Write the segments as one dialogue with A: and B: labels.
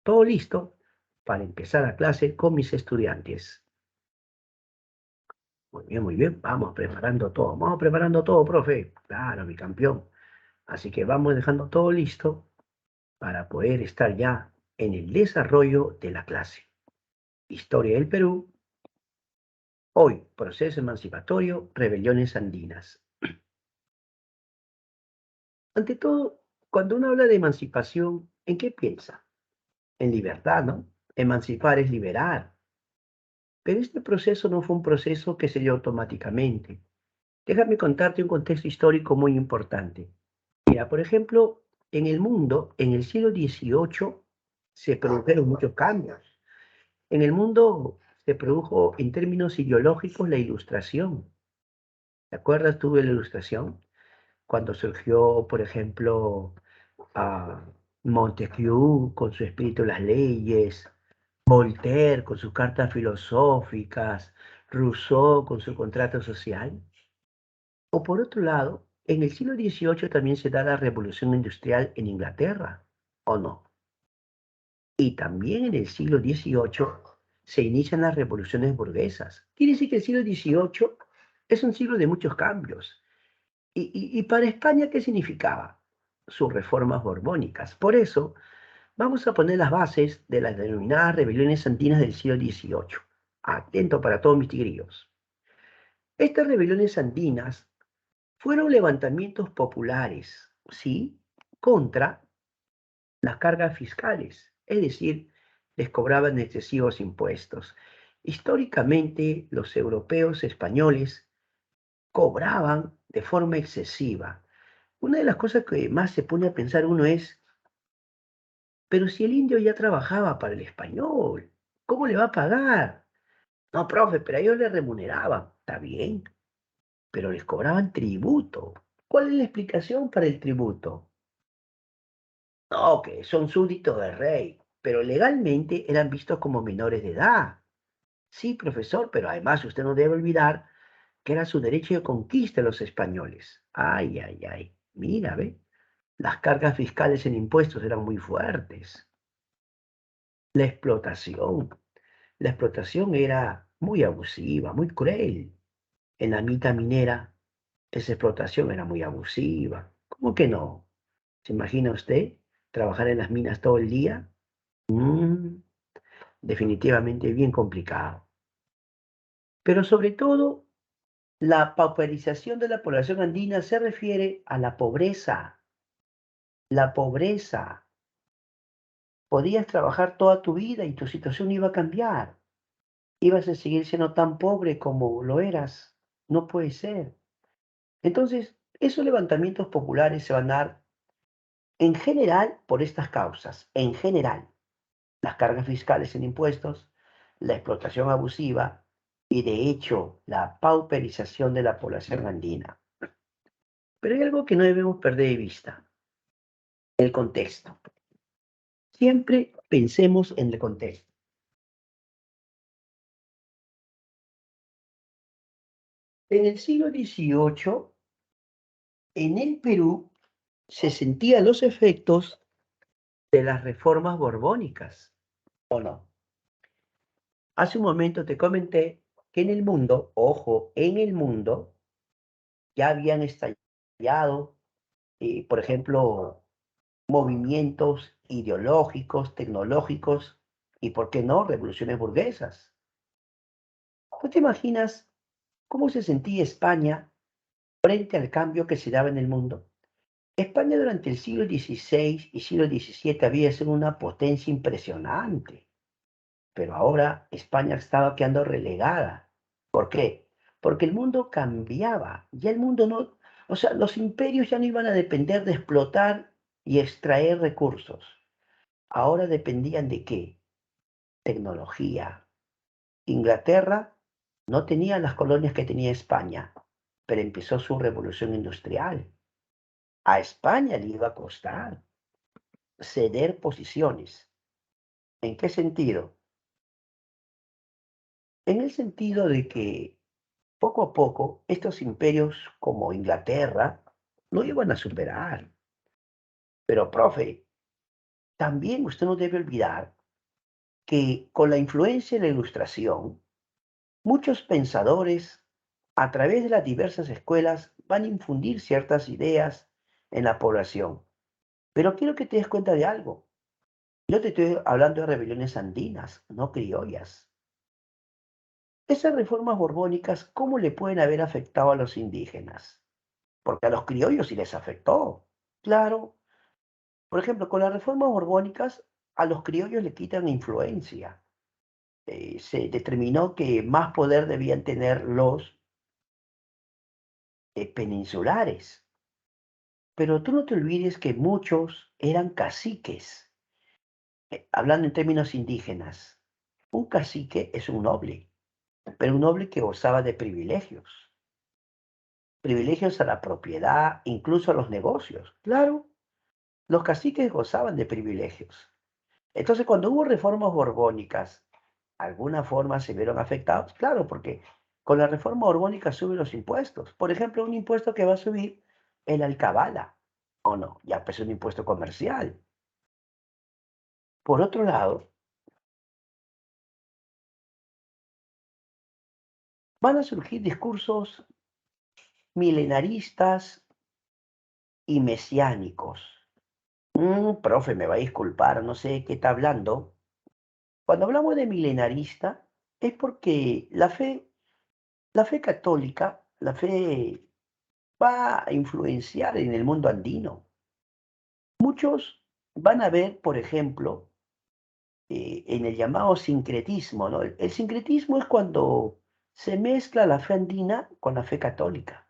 A: todo listo para empezar la clase con mis estudiantes. Muy bien, vamos preparando todo, profe. Claro, mi campeón. Así que vamos dejando todo listo para poder estar ya en el desarrollo de la clase. Historia del Perú, hoy, proceso emancipatorio, rebeliones andinas. Ante todo, cuando uno habla de emancipación, ¿en qué piensa? En libertad, ¿no? Emancipar es liberar. Pero este proceso no fue un proceso que se dio automáticamente. Déjame contarte un contexto histórico muy importante. Mira, por ejemplo, en el mundo, en el siglo XVIII, se produjeron muchos cambios. En el mundo se produjo, en términos ideológicos, la Ilustración. ¿Te acuerdas tú de la Ilustración? Cuando surgió, por ejemplo, a Montesquieu con su espíritu de las leyes, Voltaire con sus cartas filosóficas, Rousseau con su contrato social. O por otro lado, en el siglo XVIII también se da la revolución industrial en Inglaterra, ¿o no? Y también en el siglo XVIII se inician las revoluciones burguesas. Quiere decir que el siglo XVIII es un siglo de muchos cambios. ¿Y para España qué significaba? Sus reformas borbónicas. Por eso, vamos a poner las bases de las denominadas rebeliones andinas del siglo XVIII. Atento para todos mis tigrillos. Estas rebeliones andinas fueron levantamientos populares, ¿sí? Contra las cargas fiscales, es decir, les cobraban excesivos impuestos. Históricamente, los europeos españoles cobraban de forma excesiva. Una de las cosas que más se pone a pensar uno es, pero si el indio ya trabajaba para el español, ¿cómo le va a pagar? No, profe, pero a ellos les remuneraban. Está bien, pero les cobraban tributo. ¿Cuál es la explicación para el tributo? No, que son súbditos del rey, pero legalmente eran vistos como menores de edad. Sí, profesor, pero además usted no debe olvidar que era su derecho de conquista de los españoles. Ay, ay, ay. Mira, ve, las cargas fiscales en impuestos eran muy fuertes. La explotación, la explotación era muy abusiva, muy cruel. En la mitad minera, esa explotación era muy abusiva. ¿Cómo que no? ¿Se imagina usted trabajar en las minas todo el día? Mm, definitivamente bien complicado. Pero sobre todo, la pauperización de la población andina se refiere a la pobreza. La pobreza. Podías trabajar toda tu vida y tu situación iba a cambiar. Ibas a seguir siendo tan pobre como lo eras. No puede ser. Entonces, esos levantamientos populares se van a dar en general por estas causas. En general, las cargas fiscales en impuestos, la explotación abusiva y de hecho la pauperización de la población andina. Pero hay algo que no debemos perder de vista, el contexto. Siempre pensemos en el contexto. En el siglo XVIII, en el Perú, se sentían los efectos de las reformas borbónicas, ¿o no? Hace un momento te comenté que en el mundo, ojo, en el mundo, ya habían estallado, por ejemplo, movimientos ideológicos, tecnológicos y, ¿por qué no?, revoluciones burguesas. ¿No te imaginas cómo se sentía España frente al cambio que se daba en el mundo? España durante el siglo XVI y siglo XVII había sido una potencia impresionante, pero ahora España estaba quedando relegada. ¿Por qué? Porque el mundo cambiaba, ya el mundo no, o sea, los imperios ya no iban a depender de explotar y extraer recursos. Ahora dependían de qué? Tecnología. Inglaterra no tenía las colonias que tenía España, pero empezó su revolución industrial. A España le iba a costar ceder posiciones. ¿En qué sentido? En el sentido de que poco a poco estos imperios como Inglaterra no iban a superar. Pero, profe, También usted no debe olvidar que con la influencia de la Ilustración, muchos pensadores, a través de las diversas escuelas, van a infundir ciertas ideas en la población. Pero quiero que te des cuenta de algo. Yo te estoy hablando de rebeliones andinas, no criollas. Esas reformas borbónicas, ¿cómo le pueden haber afectado a los indígenas? Porque a los criollos sí les afectó. Claro, por ejemplo, con las reformas borbónicas, a los criollos le quitan influencia. Se determinó que más poder debían tener los peninsulares. Pero tú no te olvides que muchos eran caciques, hablando en términos indígenas. Un cacique es un noble, pero un noble que gozaba de privilegios. Privilegios a la propiedad, incluso a los negocios. Claro, los caciques gozaban de privilegios. Entonces, cuando hubo reformas borbónicas, alguna forma se vieron afectados, claro, porque con la reforma borbónica suben los impuestos. Por ejemplo, un impuesto que va a subir el alcabala, o no, ya pues un impuesto comercial. Por otro lado, van a surgir discursos milenaristas y mesiánicos. Profe, me va a disculpar, no sé qué está hablando. Cuando hablamos de milenarista, es porque la fe católica, la fe va a influenciar en el mundo andino. Muchos van a ver, por ejemplo, en el llamado sincretismo, ¿no? El sincretismo es cuando se mezcla la fe andina con la fe católica.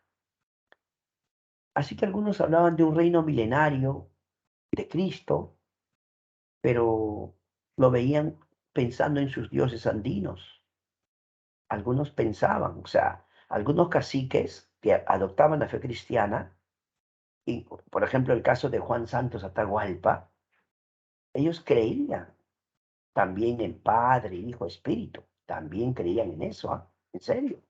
A: Así que algunos hablaban de un reino milenario de Cristo, pero lo veían pensando en sus dioses andinos. Algunos pensaban, o sea, algunos caciques que adoptaban la fe cristiana, y por ejemplo el caso de Juan Santos Atahualpa, ellos creían también en Padre, Hijo, Espíritu, también creían en eso, ¿ah? En serio.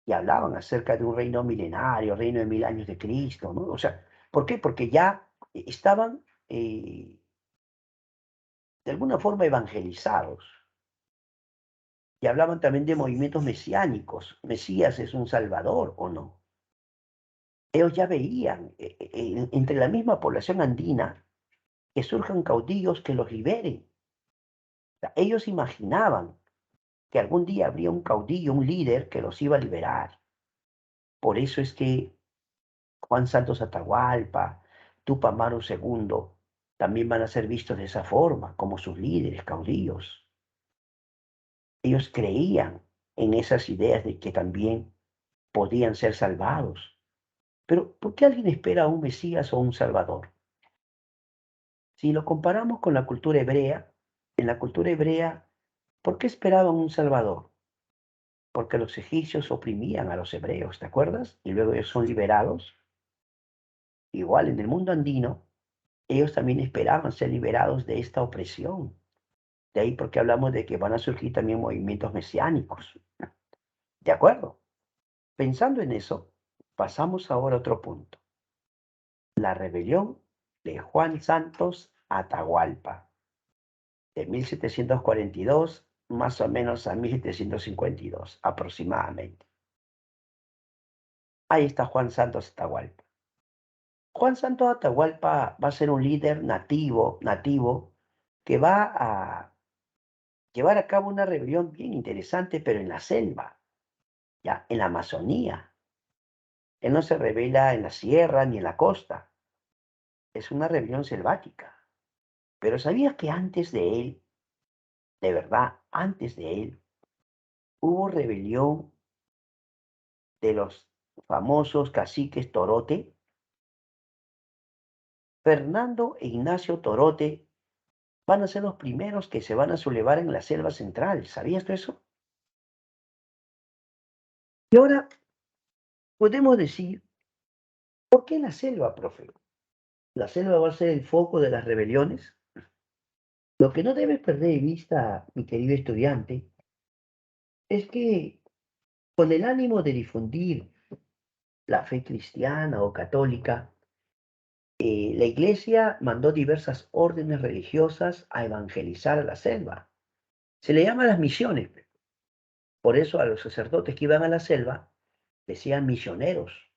A: Y hablaban acerca de un reino milenario, reino de 1000 años de Cristo, ¿no? O sea, ¿por qué? Porque ya estaban de alguna forma evangelizados y hablaban también de movimientos mesiánicos. Mesías es un salvador, ¿o no? Ellos ya veían entre la misma población andina que surjan caudillos que los liberen. O sea, ellos imaginaban que algún día habría un caudillo, un líder que los iba a liberar. Por eso es que Juan Santos Atahualpa, Tupac Amaru II, también van a ser vistos de esa forma, como sus líderes, caudillos. Ellos creían en esas ideas de que también podían ser salvados. Pero ¿por qué alguien espera a un Mesías o un Salvador? Si lo comparamos con la cultura hebrea, en la cultura hebrea, ¿por qué esperaban un Salvador? Porque los egipcios oprimían a los hebreos, ¿te acuerdas? Y luego ellos son liberados. Igual en el mundo andino, ellos también esperaban ser liberados de esta opresión. De ahí porque hablamos de que van a surgir también movimientos mesiánicos. ¿De acuerdo? Pensando en eso, pasamos ahora a otro punto. La rebelión de Juan Santos Atahualpa, de 1742 más o menos a 1752 aproximadamente. Ahí está Juan Santos Atahualpa. Juan Santos Atahualpa va a ser un líder nativo, que va a llevar a cabo una rebelión bien interesante, pero en la selva, ya, en la Amazonía. Él no se revela en la sierra ni en la costa. Es una rebelión selvática. Pero ¿sabías que antes de él, de verdad, antes de él, hubo rebelión de los famosos caciques Torote? Fernando e Ignacio Torote van a ser los primeros que se van a sublevar en la selva central. ¿Sabías tú eso? Y ahora podemos decir, ¿por qué la selva, profe? ¿La selva va a ser el foco de las rebeliones? Lo que no debes perder de vista, mi querido estudiante, es que con el ánimo de difundir la fe cristiana o católica, La iglesia mandó diversas órdenes religiosas a evangelizar a la selva. Se le llama las misiones. Por eso a los sacerdotes que iban a la selva decían misioneros.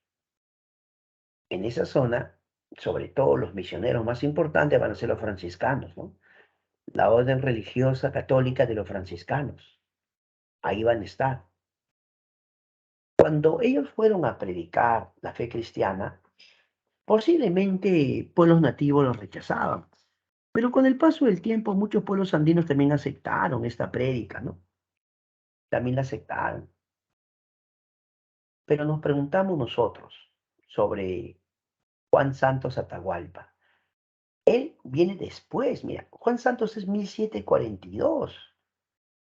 A: En esa zona, sobre todo los misioneros más importantes van a ser los franciscanos, ¿no? La orden religiosa católica de los franciscanos. Ahí van a estar. Cuando ellos fueron a predicar la fe cristiana, posiblemente pueblos nativos los rechazaban. Pero con el paso del tiempo, muchos pueblos andinos también aceptaron esta prédica, ¿no? También la aceptaron. Pero nos preguntamos nosotros sobre Juan Santos Atahualpa. Él viene después, mira, Juan Santos es 1742.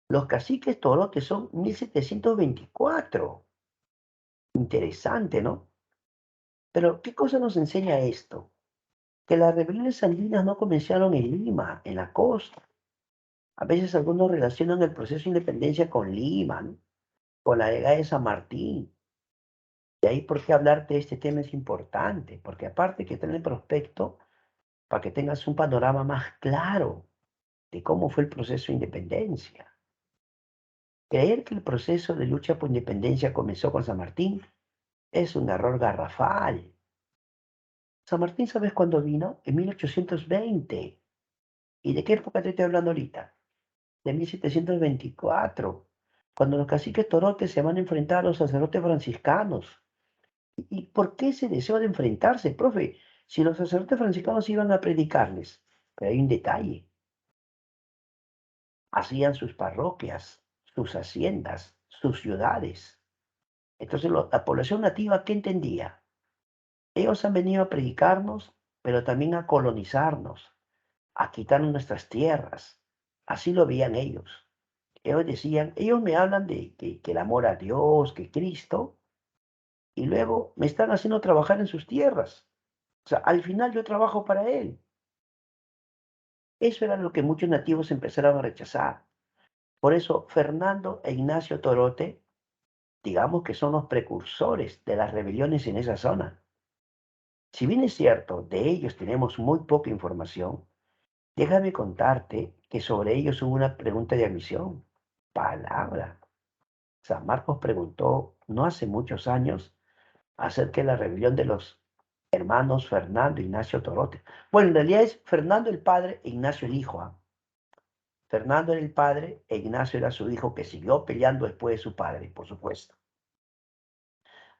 A: Los caciques torotes son 1724. Interesante, ¿no? Pero, ¿qué cosa nos enseña esto? Que las rebeliones andinas no comenzaron en Lima, en la costa. A veces algunos relacionan el proceso de independencia con Lima, ¿no? Con la llegada de San Martín. De ahí por qué hablarte de este tema es importante, porque aparte que tener el prospecto para que tengas un panorama más claro de cómo fue el proceso de independencia. Creer que el proceso de lucha por independencia comenzó con San Martín es un error garrafal. San Martín, ¿sabes cuándo vino? En 1820. ¿Y de qué época te estoy hablando ahorita? De 1724, cuando los caciques torotes se van a enfrentar a los sacerdotes franciscanos. ¿Y por qué ese deseo de enfrentarse, profe? Si los sacerdotes franciscanos iban a predicarles, pero hay un detalle, hacían sus parroquias, sus haciendas, sus ciudades. Entonces la población nativa, ¿qué entendía? Ellos han venido a predicarnos, pero también a colonizarnos, a quitarnos nuestras tierras. Así lo veían ellos. Ellos decían, ellos me hablan de que el amor a Dios, que Cristo, y luego me están haciendo trabajar en sus tierras. O sea, al final yo trabajo para Él. Eso era lo que muchos nativos empezaron a rechazar. Por eso Fernando e Ignacio Torote, digamos que son los precursores de las rebeliones en esa zona. Si bien es cierto, de ellos tenemos muy poca información, déjame contarte que sobre ellos hubo una pregunta de admisión. Palabra. San Marcos preguntó no hace muchos años acerca de la rebelión de los hermanos Fernando e Ignacio Torote. Bueno, en realidad es Fernando el padre e Ignacio el hijo. ¿Ah? Fernando era el padre e Ignacio era su hijo que siguió peleando después de su padre, por supuesto.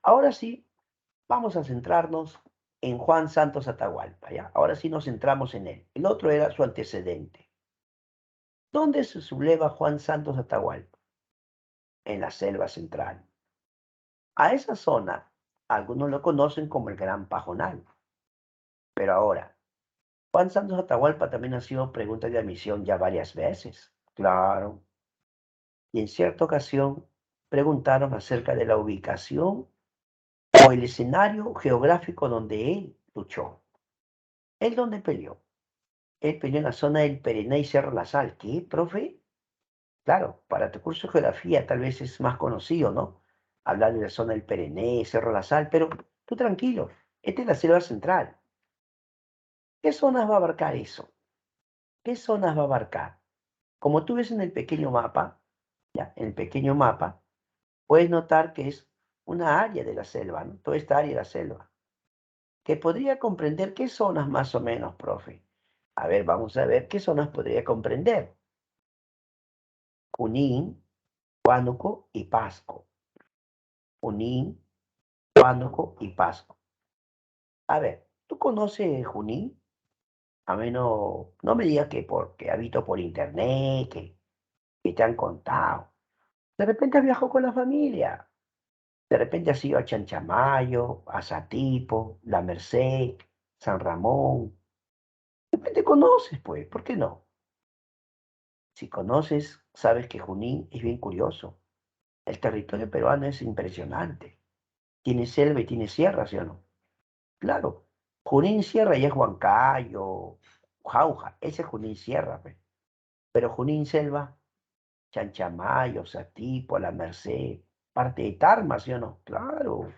A: Ahora sí, vamos a centrarnos en Juan Santos Atahualpa, ¿ya? Ahora sí nos centramos en él. El otro era su antecedente. ¿Dónde se subleva Juan Santos Atahualpa? En la selva central. A esa zona, algunos lo conocen como el Gran Pajonal. Pero ahora, Juan Santos Atahualpa también ha sido pregunta de admisión ya varias veces. Claro. Y en cierta ocasión preguntaron acerca de la ubicación o el escenario geográfico donde él luchó. ¿Él dónde peleó? Él peleó en la zona del Perená y Cerro La Sal. ¿Qué, profe? Claro, para tu curso de geografía tal vez es más conocido, ¿no? Hablar de la zona del Perené, Cerro La Sal, pero tú tranquilo, esta es la selva central. ¿Qué zonas va a abarcar eso? ¿Qué zonas va a abarcar? Como tú ves en el pequeño mapa, ya, en el pequeño mapa, puedes notar que es una área de la selva, ¿no? Toda esta área de la selva, que podría comprender qué zonas más o menos, profe. A ver, vamos a ver qué zonas podría comprender. Junín, Huánuco y Pasco. Junín, Huánuco y Pasco. A ver, ¿tú conoces Junín? A menos, no me digas que porque habito por internet, que te han contado. De repente has viajado con la familia. De repente has ido a Chanchamayo, a Satipo, La Merced, San Ramón. De repente conoces, pues, ¿por qué no? Si conoces, sabes que Junín es bien curioso. El territorio peruano es impresionante. Tiene selva y tiene sierra, ¿sí o no? Claro. Junín Sierra ya es Huancayo, Jauja. Ese es Junín Sierra, pues. Pero Junín Selva, Chanchamayo, Satipo, La Merced, parte de Tarma, ¿sí o no? Claro.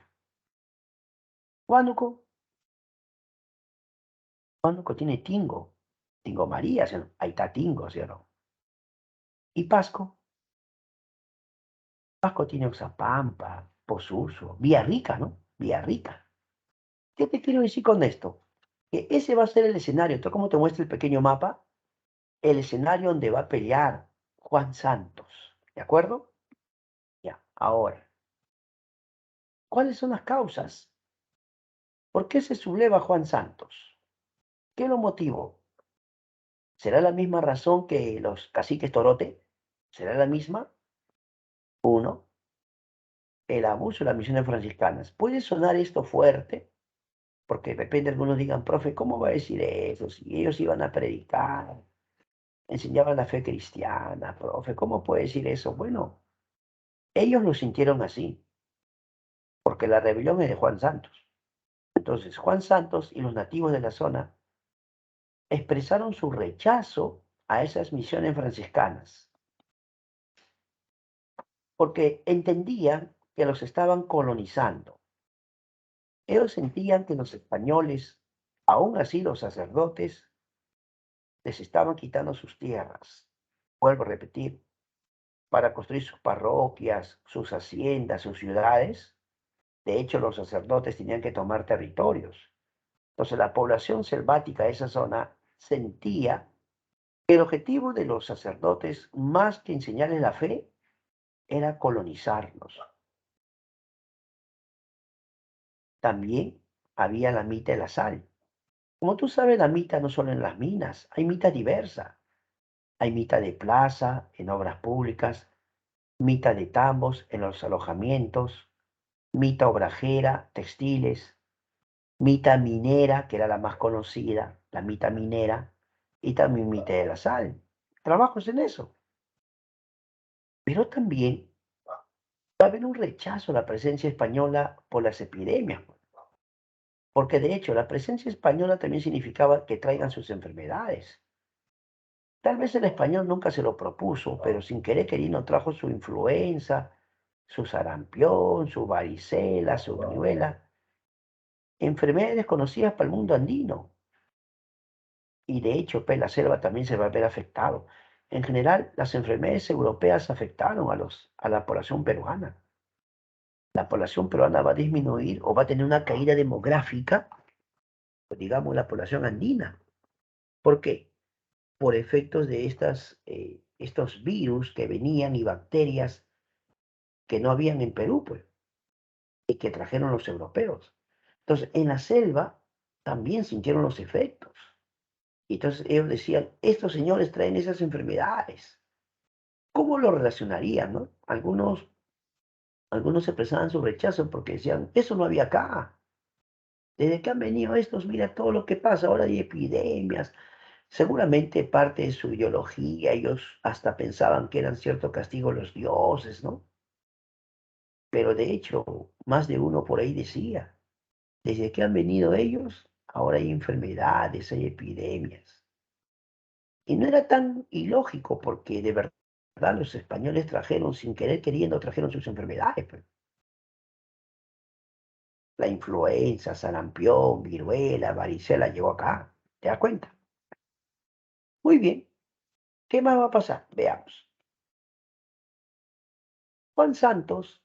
A: Huánuco, Huánuco tiene Tingo. Tingo María, ¿sí o no? Ahí está Tingo, ¿sí o no? Y Pasco. Pasco tiene Oxapampa, Posuso, Villarrica, ¿no? Villarrica. ¿Qué te quiero decir con esto? Que ese va a ser el escenario. ¿Tú cómo te muestra el pequeño mapa? El escenario donde va a pelear Juan Santos. ¿De acuerdo? Ya. Ahora, ¿cuáles son las causas? ¿Por qué se subleva Juan Santos? ¿Qué lo motivó? ¿Será la misma razón que los caciques Torote? ¿Será la misma? Uno, el abuso de las misiones franciscanas. Puede sonar esto fuerte, porque de repente algunos digan, profe, ¿cómo va a decir eso? Si ellos iban a predicar, enseñaban la fe cristiana, profe, ¿cómo puede decir eso? Bueno, ellos lo sintieron así, porque la rebelión es de Juan Santos. Entonces, Juan Santos y los nativos de la zona expresaron su rechazo a esas misiones franciscanas, porque entendían que los estaban colonizando. Ellos sentían que los españoles, aún así los sacerdotes, les estaban quitando sus tierras. Vuelvo a repetir, para construir sus parroquias, sus haciendas, sus ciudades. De hecho, los sacerdotes tenían que tomar territorios. Entonces, la población selvática de esa zona sentía que el objetivo de los sacerdotes, más que enseñarles la fe, era colonizarlos. También había la mita de la sal. Como tú sabes, la mita no solo en las minas, hay mita diversa. Hay mita de plaza, en obras públicas, mita de tambos, en los alojamientos, mita obrajera, textiles, mita minera, que era la más conocida, la mita minera, y también mita de la sal. Trabajos en eso. Pero también va a haber un rechazo a la presencia española por las epidemias, porque de hecho la presencia española también significaba que traigan sus enfermedades. Tal vez el español nunca se lo propuso, pero sin querer queriendo trajo su influenza, su sarampión, su varicela, su viruela, enfermedades desconocidas para el mundo andino. Y de hecho, pues, la selva también se va a ver afectado. En general, las enfermedades europeas afectaron a la población peruana. La población peruana va a disminuir o va a tener una caída demográfica, pues, digamos, la población andina. ¿Por qué? Por efectos de estos virus que venían y bacterias que no habían en Perú, pues, y que trajeron los europeos. Entonces, en la selva también sintieron los efectos. Y entonces ellos decían, estos señores traen esas enfermedades. ¿Cómo lo relacionarían, no? Algunos expresaban su rechazo porque decían, eso no había acá. Desde que han venido estos, mira todo lo que pasa, ahora hay epidemias. Seguramente parte de su ideología, ellos hasta pensaban que eran cierto castigo los dioses, ¿no? Pero de hecho, más de uno por ahí decía, desde que han venido ellos, ahora hay enfermedades, hay epidemias. Y no era tan ilógico porque de verdad los españoles trajeron, sin querer queriendo, trajeron sus enfermedades, pues. La influenza, sarampión, viruela, varicela llegó acá. ¿Te das cuenta? Muy bien. ¿Qué más va a pasar? Veamos. Juan Santos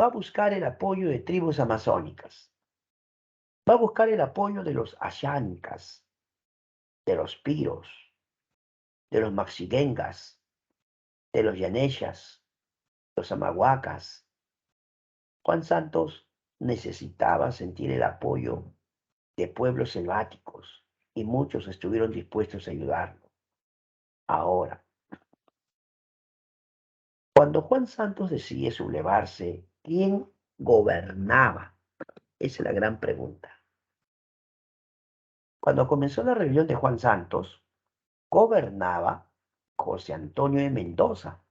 A: va a buscar el apoyo de tribus amazónicas. Va a buscar el apoyo de los ashancas, de los piros, de los maxiguengas, de los yaneshas, los amahuacas. Juan Santos necesitaba sentir el apoyo de pueblos selváticos y muchos estuvieron dispuestos a ayudarlo. Ahora, cuando Juan Santos decide sublevarse, ¿quién gobernaba? Esa es la gran pregunta. Cuando comenzó la rebelión de Juan Santos, gobernaba José Antonio de Mendoza.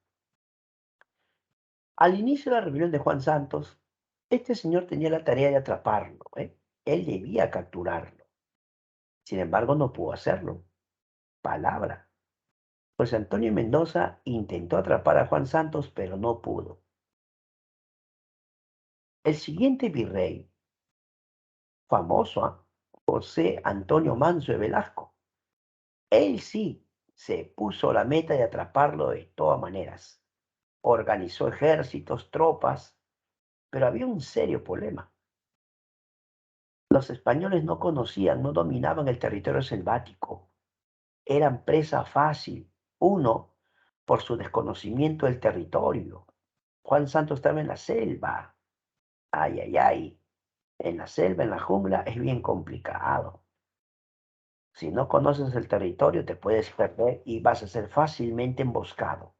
A: Al inicio de la rebelión de Juan Santos, este señor tenía la tarea de atraparlo, ¿eh? Él debía capturarlo. Sin embargo, no pudo hacerlo. Palabra. José Antonio de Mendoza intentó atrapar a Juan Santos, pero no pudo. El siguiente virrey, famoso, ¿ah? José Antonio Manso de Velasco. Él sí se puso la meta de atraparlo de todas maneras. Organizó ejércitos, tropas, pero había un serio problema. Los españoles no conocían, no dominaban el territorio selvático. Eran presa fácil. Uno, por su desconocimiento del territorio. Juan Santos estaba en la selva. Ay, ay, ay. En la selva, en la jungla, es bien complicado. Si no conoces el territorio, te puedes perder y vas a ser fácilmente emboscado.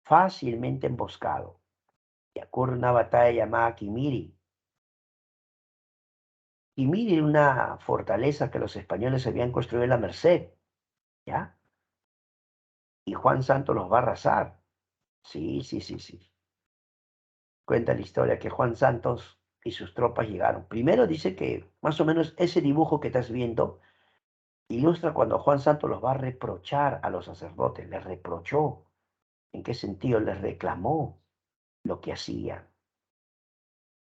A: Fácilmente emboscado. Y ocurre una batalla llamada Quimiri. Quimiri era una fortaleza que los españoles habían construido en la Merced, ¿ya? Y Juan Santos los va a arrasar. Sí, sí, sí, sí. Cuenta la historia que Juan Santos y sus tropas llegaron. Primero dice que más o menos ese dibujo que estás viendo ilustra cuando Juan Santos los va a reprochar a los sacerdotes. Les reprochó. ¿En qué sentido? Les reclamó lo que hacían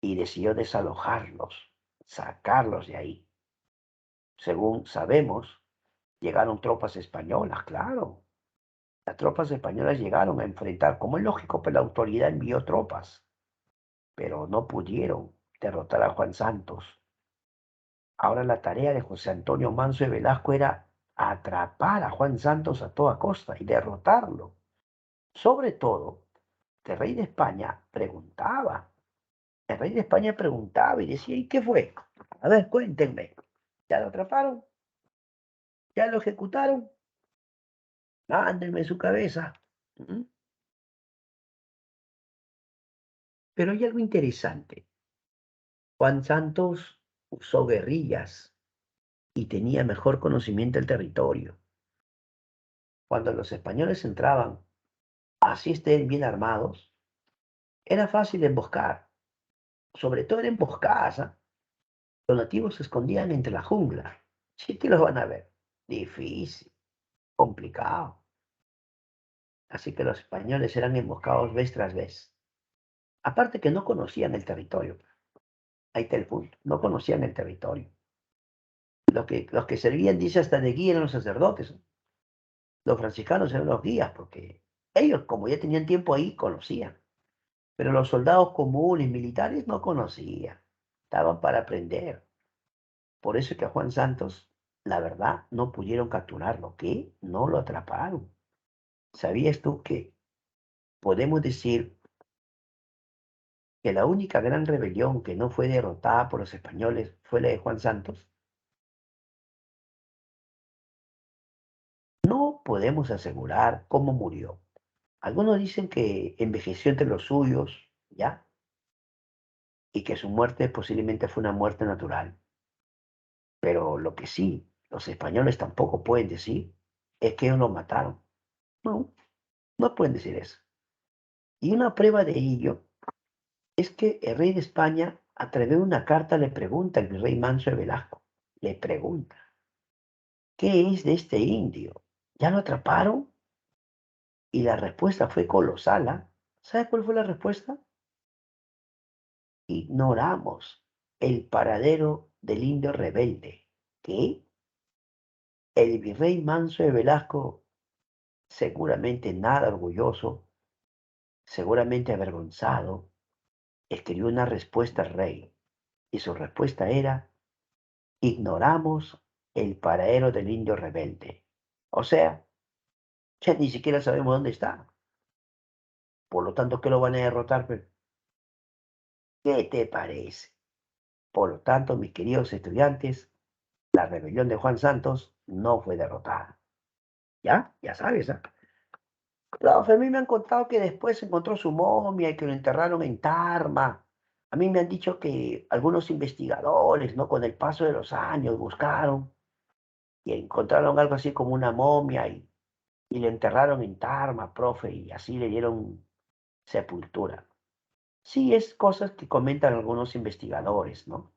A: y decidió desalojarlos, sacarlos de ahí. Según sabemos, llegaron tropas españolas, claro. Las tropas españolas llegaron a enfrentar, como es lógico, pues la autoridad envió tropas, pero no pudieron derrotar a Juan Santos. Ahora la tarea de José Antonio Manso de Velasco era atrapar a Juan Santos a toda costa y derrotarlo. Sobre todo, el rey de España preguntaba. El rey de España preguntaba y decía, ¿y qué fue? A ver, cuéntenme. ¿Ya lo atraparon? ¿Ya lo ejecutaron? Mándenme su cabeza. ¿Mm? Pero hay algo interesante. Juan Santos usó guerrillas y tenía mejor conocimiento del territorio. Cuando los españoles entraban, así estén bien armados, era fácil emboscar, sobre todo en emboscadas. ¿Ah? Los nativos se escondían entre la jungla. Sí que los van a ver. Difícil, complicado. Así que los españoles eran emboscados vez tras vez. Aparte que no conocían el territorio. Ahí está el punto. No conocían el territorio. Los que servían, dice, hasta de guía eran los sacerdotes. ¿No? Los franciscanos eran los guías, porque ellos, como ya tenían tiempo ahí, conocían. Pero los soldados comunes, militares, no conocían. Estaban para aprender. Por eso es que a Juan Santos, la verdad, no pudieron capturarlo. ¿Qué? No lo atraparon. ¿Sabías tú que podemos decir que la única gran rebelión que no fue derrotada por los españoles fue la de Juan Santos? No podemos asegurar cómo murió. Algunos dicen que envejeció entre los suyos, ¿ya? Y que su muerte posiblemente fue una muerte natural. Pero lo que sí, los españoles tampoco pueden decir es que ellos lo mataron. No, no pueden decir eso. Y una prueba de ello es que el rey de España, a través de una carta, le pregunta al rey Manso de Velasco, le pregunta, ¿qué es de este indio? ¿Ya lo atraparon? Y la respuesta fue colosal. ¿Ah? ¿Sabe cuál fue la respuesta? Ignoramos el paradero del indio rebelde. ¿Qué? El virrey Manso de Velasco, seguramente nada orgulloso, seguramente avergonzado, escribió una respuesta al rey. Y su respuesta era, ignoramos el paradero del indio rebelde. O sea, ya ni siquiera sabemos dónde está. Por lo tanto, ¿qué lo van a derrotar? Pues? ¿Qué te parece? Por lo tanto, mis queridos estudiantes, la rebelión de Juan Santos no fue derrotada. ¿Ya? Ya sabes, ¿ah? Profe, a mí me han contado que después se encontró su momia y que lo enterraron en Tarma. A mí me han dicho que algunos investigadores, ¿no? Con el paso de los años buscaron y encontraron algo así como una momia y lo enterraron en Tarma, profe, y así le dieron sepultura. Sí, es cosas que comentan algunos investigadores, ¿no?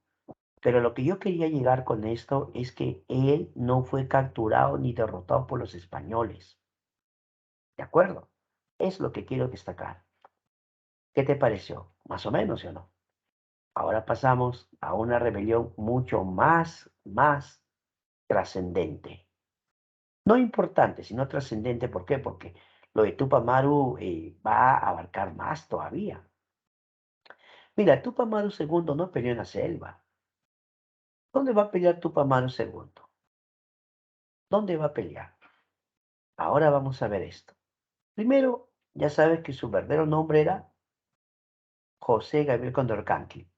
A: Pero lo que yo quería llegar con esto es que él no fue capturado ni derrotado por los españoles. ¿De acuerdo? Es lo que quiero destacar. ¿Qué te pareció? Más o menos, ¿sí o no? Ahora pasamos a una rebelión mucho más trascendente. No importante, sino trascendente. ¿Por qué? Porque lo de Tupac Amaru va a abarcar más todavía. Mira, Tupac Amaru II no peleó en la selva. ¿Dónde va a pelear Tupac Amaru II? ¿Dónde va a pelear? Ahora vamos a ver esto. Primero, ya sabes que su verdadero nombre era José Gabriel Condorcanqui.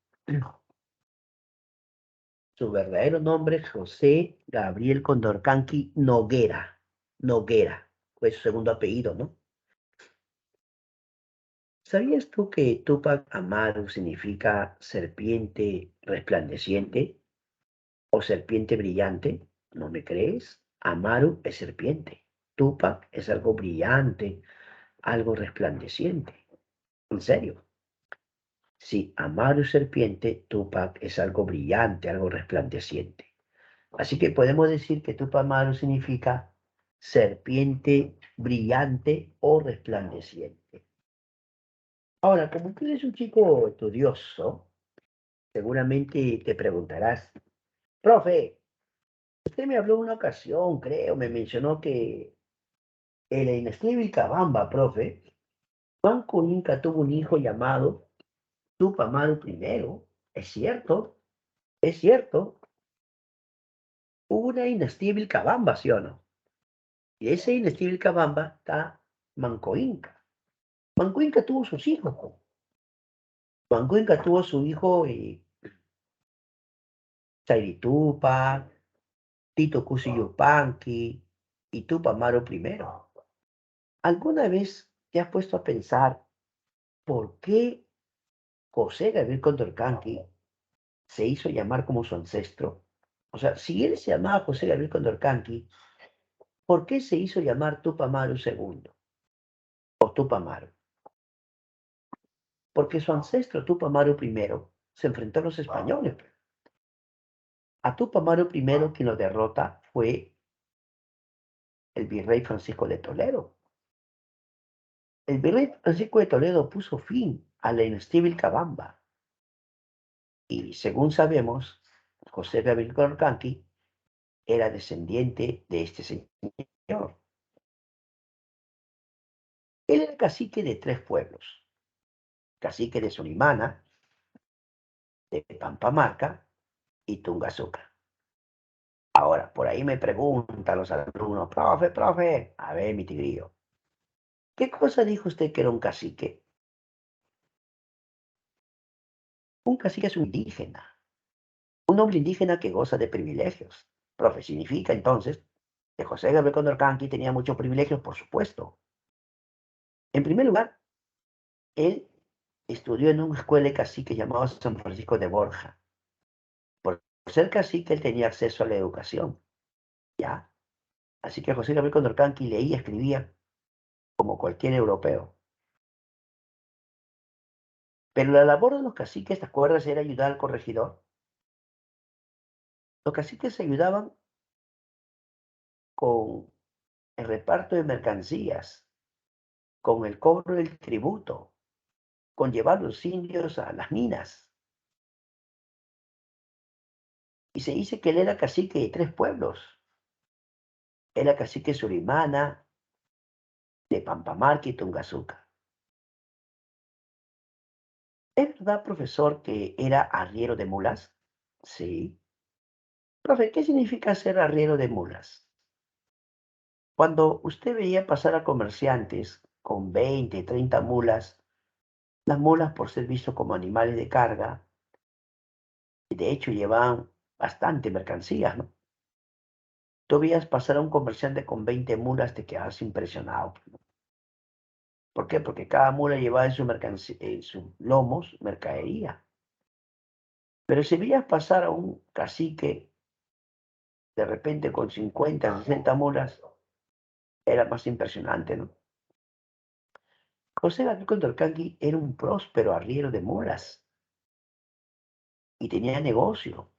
A: Su verdadero nombre es José Gabriel Condorcanqui Noguera. Noguera. Fue su segundo apellido, ¿no? ¿Sabías tú que Tupac Amaru significa serpiente resplandeciente o serpiente brillante? ¿No me crees? Amaru es serpiente. Tupac es algo brillante, algo resplandeciente. ¿En serio? Sí, Amaru es serpiente, Tupac es algo brillante, algo resplandeciente. Así que podemos decir que Tupac Amaru significa serpiente brillante o resplandeciente. Ahora, como tú eres un chico estudioso, seguramente te preguntarás, profe, usted me habló una ocasión, creo, me mencionó que el inextinguible Cabamba, profe, Manco Inca tuvo un hijo llamado Tupac Amaru primero. ¿Es cierto? ¿Es cierto? Hubo una dinastía Vilcabamba, ¿sí o no? Y ese dinastía Vilcabamba está Manco Inca. Manco Inca tuvo sus hijos, po. Manco Inca tuvo su hijo Chairitupa, Tito Cusi Yupanqui y Tupac Amaru primero. ¿Alguna vez te has puesto a pensar por qué José Gabriel Condorcanqui se hizo llamar como su ancestro? O sea, si él se llamaba José Gabriel Condorcanqui, ¿por qué se hizo llamar Tupac Amaru segundo o Tupac Amaru? Porque su ancestro Tupac Amaru primero se enfrentó a los españoles. A Tupac Amaru primero quien lo derrota fue el virrey Francisco de Toledo. El virrey Francisco de Toledo puso fin a la dinastía Vilcabamba y, según sabemos, José Gabriel Condorcanqui era descendiente de este señor. Él era cacique de tres pueblos: cacique de Solimana, de Pampamarca y Tungazuca. Ahora, por ahí me preguntan los alumnos, profe, a ver, mi tigrillo, ¿qué cosa dijo usted que era un cacique? Un cacique es un indígena, un hombre indígena que goza de privilegios. Profe, significa entonces que José Gabriel Condorcanqui tenía muchos privilegios, por supuesto. En primer lugar, él estudió en una escuela de cacique llamado San Francisco de Borja. Por ser cacique, él tenía acceso a la educación, ¿ya? Así que José Gabriel Condorcanqui leía y escribía como cualquier europeo. Pero la labor de los caciques, ¿te acuerdas? Era ayudar al corregidor. Los caciques se ayudaban con el reparto de mercancías, con el cobro del tributo, con llevar los indios a las minas. Y se dice que él era cacique de tres pueblos. Era cacique Surimana, de Pampamarca y Tungazuca. ¿Es verdad, profesor, que era arriero de mulas? Sí. Profe, ¿qué significa ser arriero de mulas? Cuando usted veía pasar a comerciantes con 20, 30 mulas, las mulas, por ser visto como animales de carga, de hecho llevaban bastante mercancías, ¿no? Tú veías pasar a un comerciante con 20 mulas, te quedabas impresionado, ¿no? ¿Por qué? Porque cada mula llevaba en sus lomos mercadería. Pero si veías pasar a un cacique de repente con 50, 60 mulas, era más impresionante, ¿no? José Gabriel Condorcanqui era un próspero arriero de mulas y tenía negocio,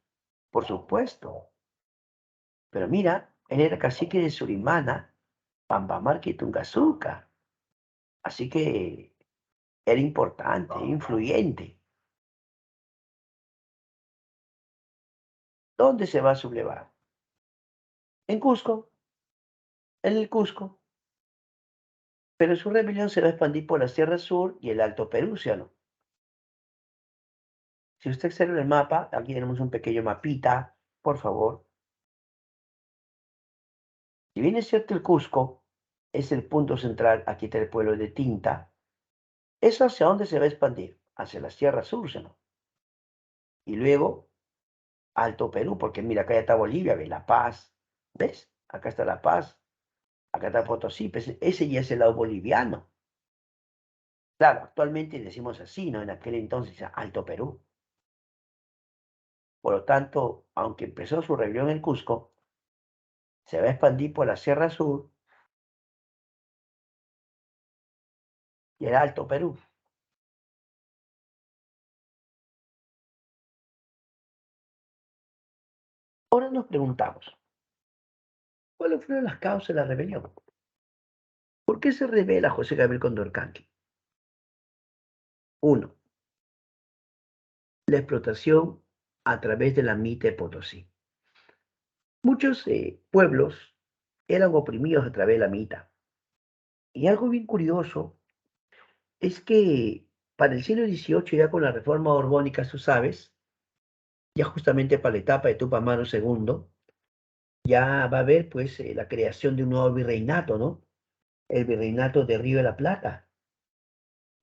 A: por supuesto. Pero mira, él era cacique de Surimana, Pampamarca y Tungazuca. Así que era importante, influyente. ¿Dónde se va a sublevar? En Cusco, en el Cusco. Pero su rebelión se va a expandir por la Sierra Sur y el Alto Perú, ¿sí o no? Si usted observa el mapa, aquí tenemos un pequeño mapita, por favor. Si bien es cierto el Cusco es el punto central, aquí está el pueblo de Tinta, ¿eso hacia dónde se va a expandir? Hacia la Sierra Sur, ¿sí o no? Y luego Alto Perú, porque mira, acá ya está Bolivia, ve La Paz, ¿ves? Acá está La Paz, acá está Potosí, pues ese ya es el lado boliviano. Claro, actualmente decimos así, ¿no? En aquel entonces Alto Perú. Por lo tanto, aunque empezó su rebelión en Cusco, se va a expandir por la Sierra Sur y el Alto Perú. Ahora nos preguntamos, ¿cuáles fueron las causas de la rebelión? ¿Por qué se revela José Gabriel Condorcanqui? Uno, la explotación a través de la mita de Potosí. Muchos pueblos eran oprimidos a través de la mita. Y algo bien curioso es que para el siglo XVIII, ya con la reforma borbónica, tú sabes, ya justamente para la etapa de Tupac Amaru II, ya va a haber pues la creación de un nuevo virreinato, ¿no? El virreinato de Río de la Plata.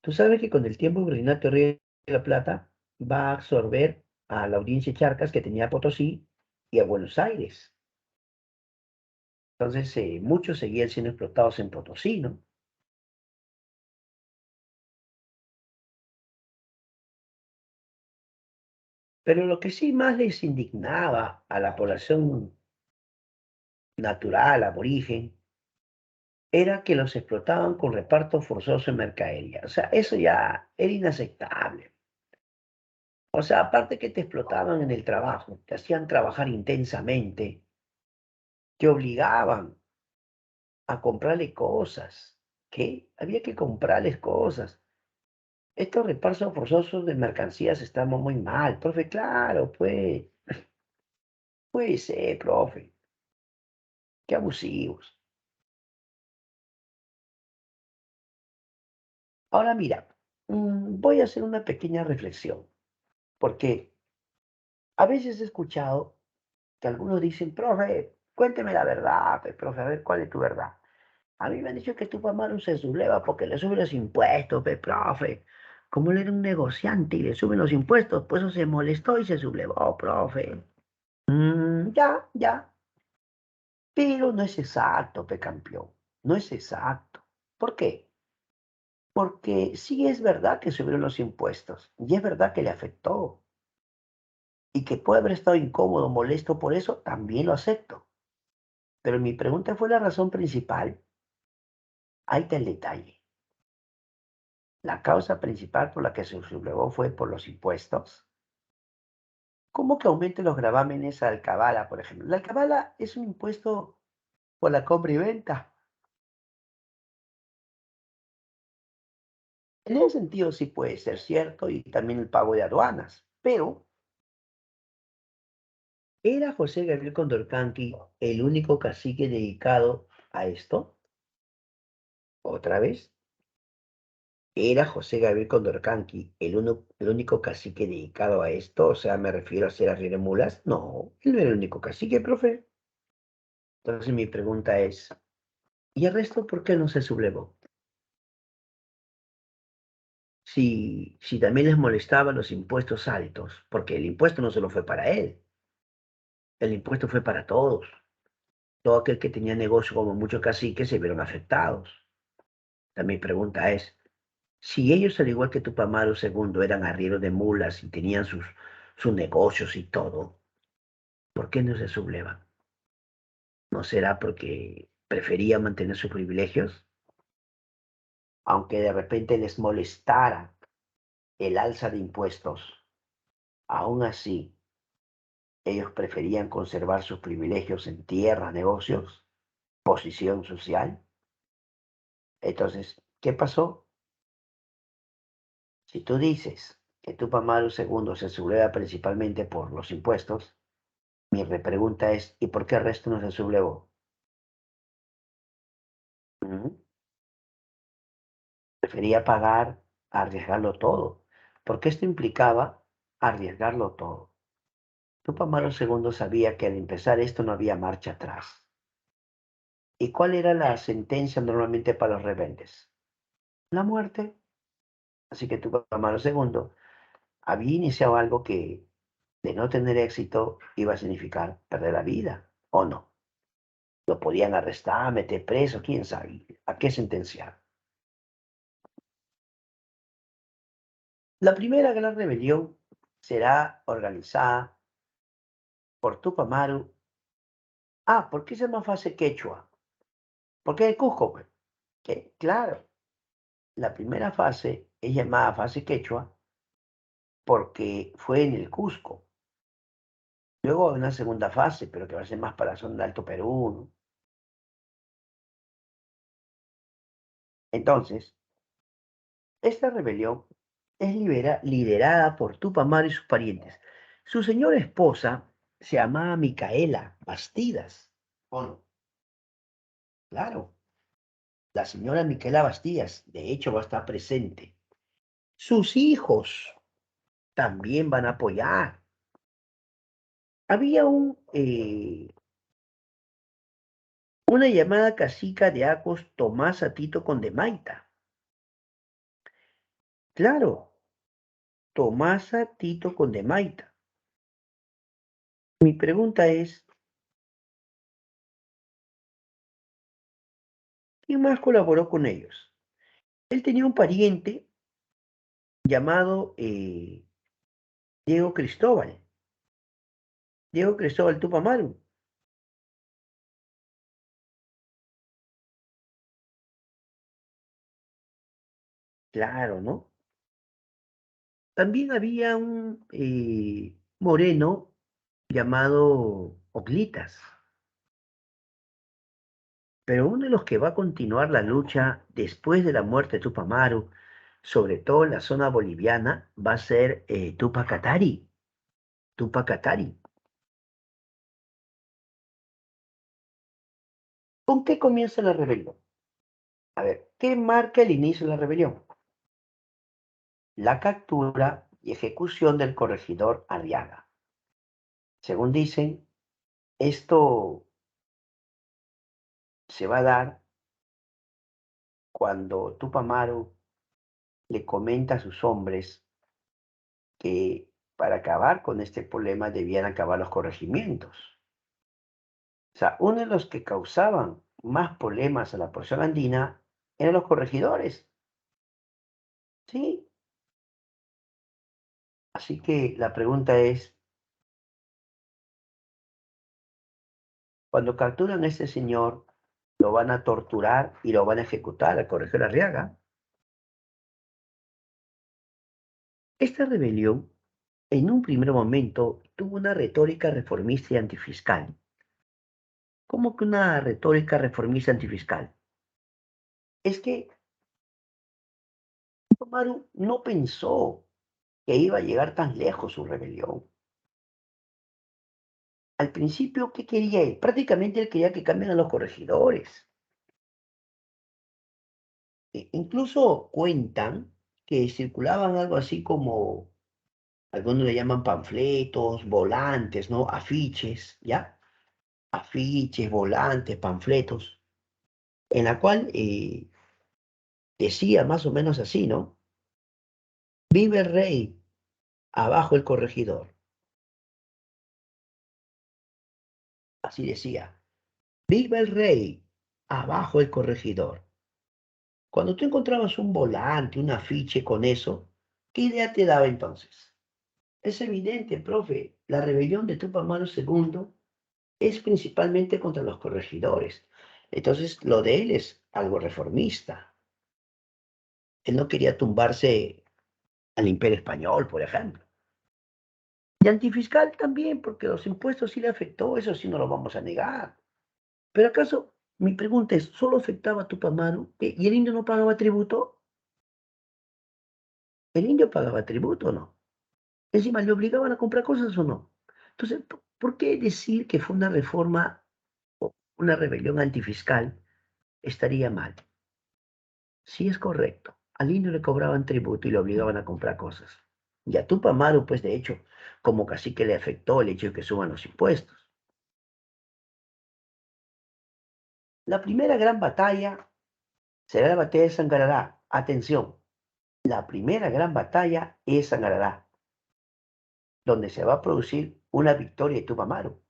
A: Tú sabes que con el tiempo el virreinato de Río de la Plata va a absorber a la audiencia de Charcas que tenía Potosí y a Buenos Aires. Entonces muchos seguían siendo explotados en Potosí, ¿no? Pero lo que sí más les indignaba a la población natural, aborigen, era que los explotaban con reparto forzoso en mercadería. O sea, eso ya era inaceptable. O sea, aparte que te explotaban en el trabajo, te hacían trabajar intensamente, te obligaban a comprarle cosas. ¿Qué? Había que comprarles cosas. Estos repartos forzosos de mercancías estamos muy mal, profe. Claro, pues, puede ser, profe. Qué abusivos. Ahora mira, voy a hacer una pequeña reflexión, porque a veces he escuchado que algunos dicen, profe, cuénteme la verdad, pues, profe, a ver cuál es tu verdad. A mí me han dicho que tu papá no se subleva porque le suben los impuestos, pues, profe. Como él era un negociante y le suben los impuestos, pues eso se molestó y se sublevó, profe. Ya, ya. Pero no es exacto, pe campeón. No es exacto. ¿Por qué? Porque sí es verdad que subieron los impuestos y es verdad que le afectó y que puede haber estado incómodo, molesto por eso, también lo acepto. Pero mi pregunta fue la razón principal. Ahí está el detalle. La causa principal por la que se sublevó fue por los impuestos. ¿Cómo que aumenten los gravámenes a la alcabala, por ejemplo? La alcabala es un impuesto por la compra y venta. En ese sentido sí puede ser cierto y también el pago de aduanas. Pero, ¿era José Gabriel Condorcanqui el único cacique dedicado a esto? ¿Otra vez? ¿Era José Gabriel Condorcanqui el único cacique dedicado a esto? O sea, me refiero a ser arriero de mulas. No, él no era el único cacique, profe. Entonces mi pregunta es, ¿y el resto por qué no se sublevó? Si también les molestaban los impuestos altos, porque el impuesto no solo fue para él, el impuesto fue para todos. Todo aquel que tenía negocio como muchos caciques se vieron afectados. Mi pregunta es, si ellos, al igual que Tupac Amaru II, eran arrieros de mulas y tenían sus negocios y todo, ¿por qué no se sublevan? ¿No será porque prefería mantener sus privilegios? Aunque de repente les molestara el alza de impuestos, aún así ellos preferían conservar sus privilegios en tierra, negocios, posición social. Entonces, ¿qué pasó? Si tú dices que Tupac Amaru II se subleva principalmente por los impuestos, Mi repregunta es, ¿y por qué el resto no se sublevó? ¿Mm? Prefería pagar a arriesgarlo todo, porque esto implicaba arriesgarlo todo. Tupac Amaru II sabía que al empezar esto no había marcha atrás. ¿Y cuál era la sentencia normalmente para los rebeldes? La muerte. Así que Tupac Amaru II había iniciado algo que, de no tener éxito, iba a significar perder la vida, ¿o no? Lo podían arrestar, meter preso, quién sabe, a qué sentenciar. La primera gran rebelión será organizada por Tupac Amaru. ¿Por qué se llama fase quechua? Porque es Cusco, pues. Que, claro, la primera fase es llamada fase quechua porque fue en el Cusco. Luego hay una segunda fase, pero que va a ser más para la zona del Alto Perú, ¿no? Entonces, esta rebelión es liderada por Tupamaro y sus parientes. Su señora esposa se llamaba Micaela Bastidas. Bueno, claro, la señora Micaela Bastidas, de hecho, va a estar presente. Sus hijos también van a apoyar. Había una llamada cacica de Acos, Tomás Atito Condemaita. Claro, Tomasa Tito Condemaita. Mi pregunta es, ¿quién más colaboró con ellos? Él tenía un pariente llamado Diego Cristóbal. Diego Cristóbal Tupamaru. Claro, ¿no? También había un moreno llamado Oglitas. Pero uno de los que va a continuar la lucha después de la muerte de Tupac Amaru, sobre todo en la zona boliviana, va a ser Tupac Katari. Tupac Katari. ¿Con qué comienza la rebelión? A ver, ¿qué marca el inicio de la rebelión? La captura y ejecución del corregidor Arriaga. Según dicen, esto se va a dar cuando Tupac Amaru le comenta a sus hombres que para acabar con este problema debían acabar los corregimientos. O sea, uno de los que causaban más problemas a la porción andina eran los corregidores, ¿sí? Así que la pregunta es, cuando capturan a este señor, lo van a torturar y lo van a ejecutar al corregidor Arriaga. Esta rebelión, en un primer momento, tuvo una retórica reformista y antifiscal. ¿Cómo que una retórica reformista antifiscal? Es que Amaru no pensó que iba a llegar tan lejos su rebelión. Al principio, ¿qué quería él? Prácticamente él quería que cambien a los corregidores. Incluso cuentan que circulaban algo así como, algunos le llaman panfletos, volantes, ¿no? Afiches, ¿ya? Afiches, volantes, panfletos, en la cual decía más o menos así, ¿no? Vive el rey, abajo el corregidor. Así decía. Viva el rey, abajo el corregidor. Cuando tú encontrabas un volante, un afiche con eso, ¿qué idea te daba entonces? Es evidente, profe, la rebelión de Tupac Amaru II es principalmente contra los corregidores. Entonces, lo de él es algo reformista. Él no quería tumbarse al imperio español, por ejemplo. Y antifiscal también, porque los impuestos sí le afectó, eso sí no lo vamos a negar. Pero acaso, mi pregunta es, ¿solo afectaba a Tupac Amaru? ¿Y el indio no pagaba tributo? El indio pagaba tributo, ¿no? Encima, ¿le obligaban a comprar cosas o no? Entonces, ¿Por qué decir que fue una reforma o una rebelión antifiscal estaría mal? Sí es correcto. Al indio le cobraban tributo y le obligaban a comprar cosas. Y a Tupac Amaru, pues de hecho, como cacique le afectó el hecho de que suban los impuestos. La primera gran batalla será la batalla de Sangarará. Atención, la primera gran batalla es Sangarará, donde se va a producir una victoria de Tupac Amaru.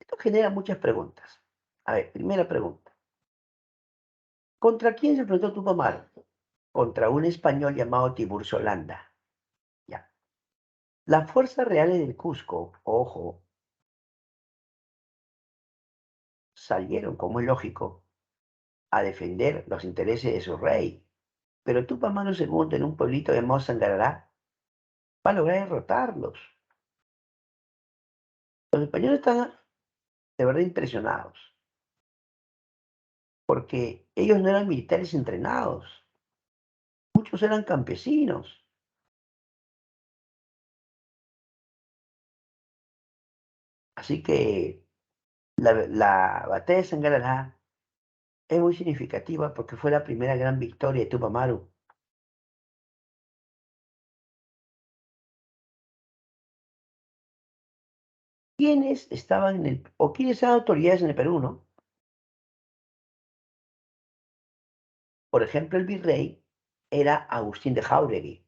A: Esto genera muchas preguntas. A ver, primera pregunta. ¿Contra quién se enfrentó Tupac Amaru? Contra un español llamado Tiburcio Landa. Ya. Las fuerzas reales del Cusco, ojo, salieron, como es lógico, a defender los intereses de su rey. Pero Tupac Amaru II, en un pueblito llamado Sangarará, va a lograr derrotarlos. Los españoles están de verdad impresionados, porque ellos no eran militares entrenados, muchos eran campesinos. Así que la batalla de Sangarará es muy significativa porque fue la primera gran victoria de Tupac Amaru. ¿Quiénes estaban en o quiénes eran autoridades en el Perú, no? Por ejemplo, el virrey era Agustín de Jáuregui.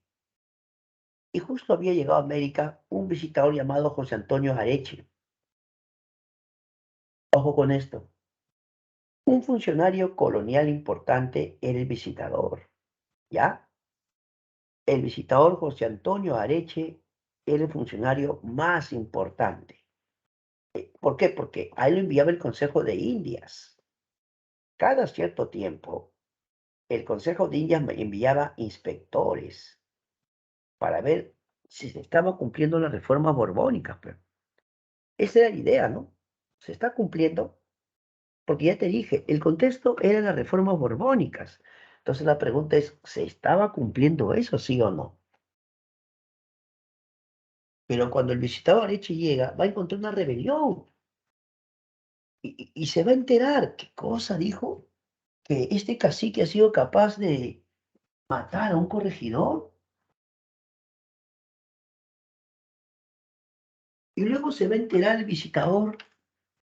A: Y justo había llegado a América un visitador llamado José Antonio Areche. Ojo con esto. Un funcionario colonial importante era el visitador, ¿ya? El visitador José Antonio Areche era el funcionario más importante. ¿Por qué? Porque a él lo enviaba el Consejo de Indias. Cada cierto tiempo, el Consejo de Indias me enviaba inspectores para ver si se estaba cumpliendo las reformas borbónicas. Pero esa era la idea, ¿no? Se está cumpliendo, porque ya te dije, el contexto era las reformas borbónicas. Entonces la pregunta es, ¿se estaba cumpliendo eso, sí o no? Pero cuando el visitador Areche llega, va a encontrar una rebelión y se va a enterar. ¿Qué cosa dijo? Que este cacique ha sido capaz de matar a un corregidor. Y luego se va a enterar el visitador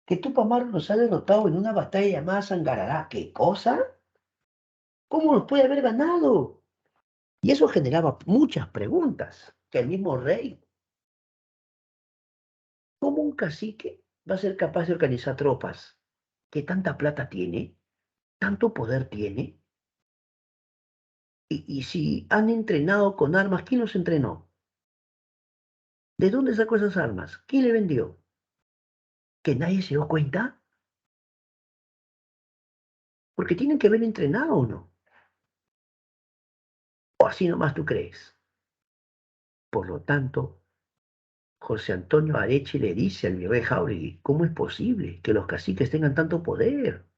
A: que Tupac Amaru nos ha derrotado en una batalla llamada Sangarará. ¿Qué cosa? ¿Cómo nos puede haber ganado? Y eso generaba muchas preguntas. Que el mismo rey, ¿cómo un cacique va a ser capaz de organizar tropas que tanta plata tiene, tanto poder tiene? Y si han entrenado con armas, ¿quién los entrenó? ¿De dónde sacó esas armas? ¿Quién le vendió? ¿Que nadie se dio cuenta? Porque tienen que haber entrenado o no. O así nomás tú crees. Por lo tanto, José Antonio Areche le dice al virrey Jáuregui, ¿cómo es posible que los caciques tengan tanto poder?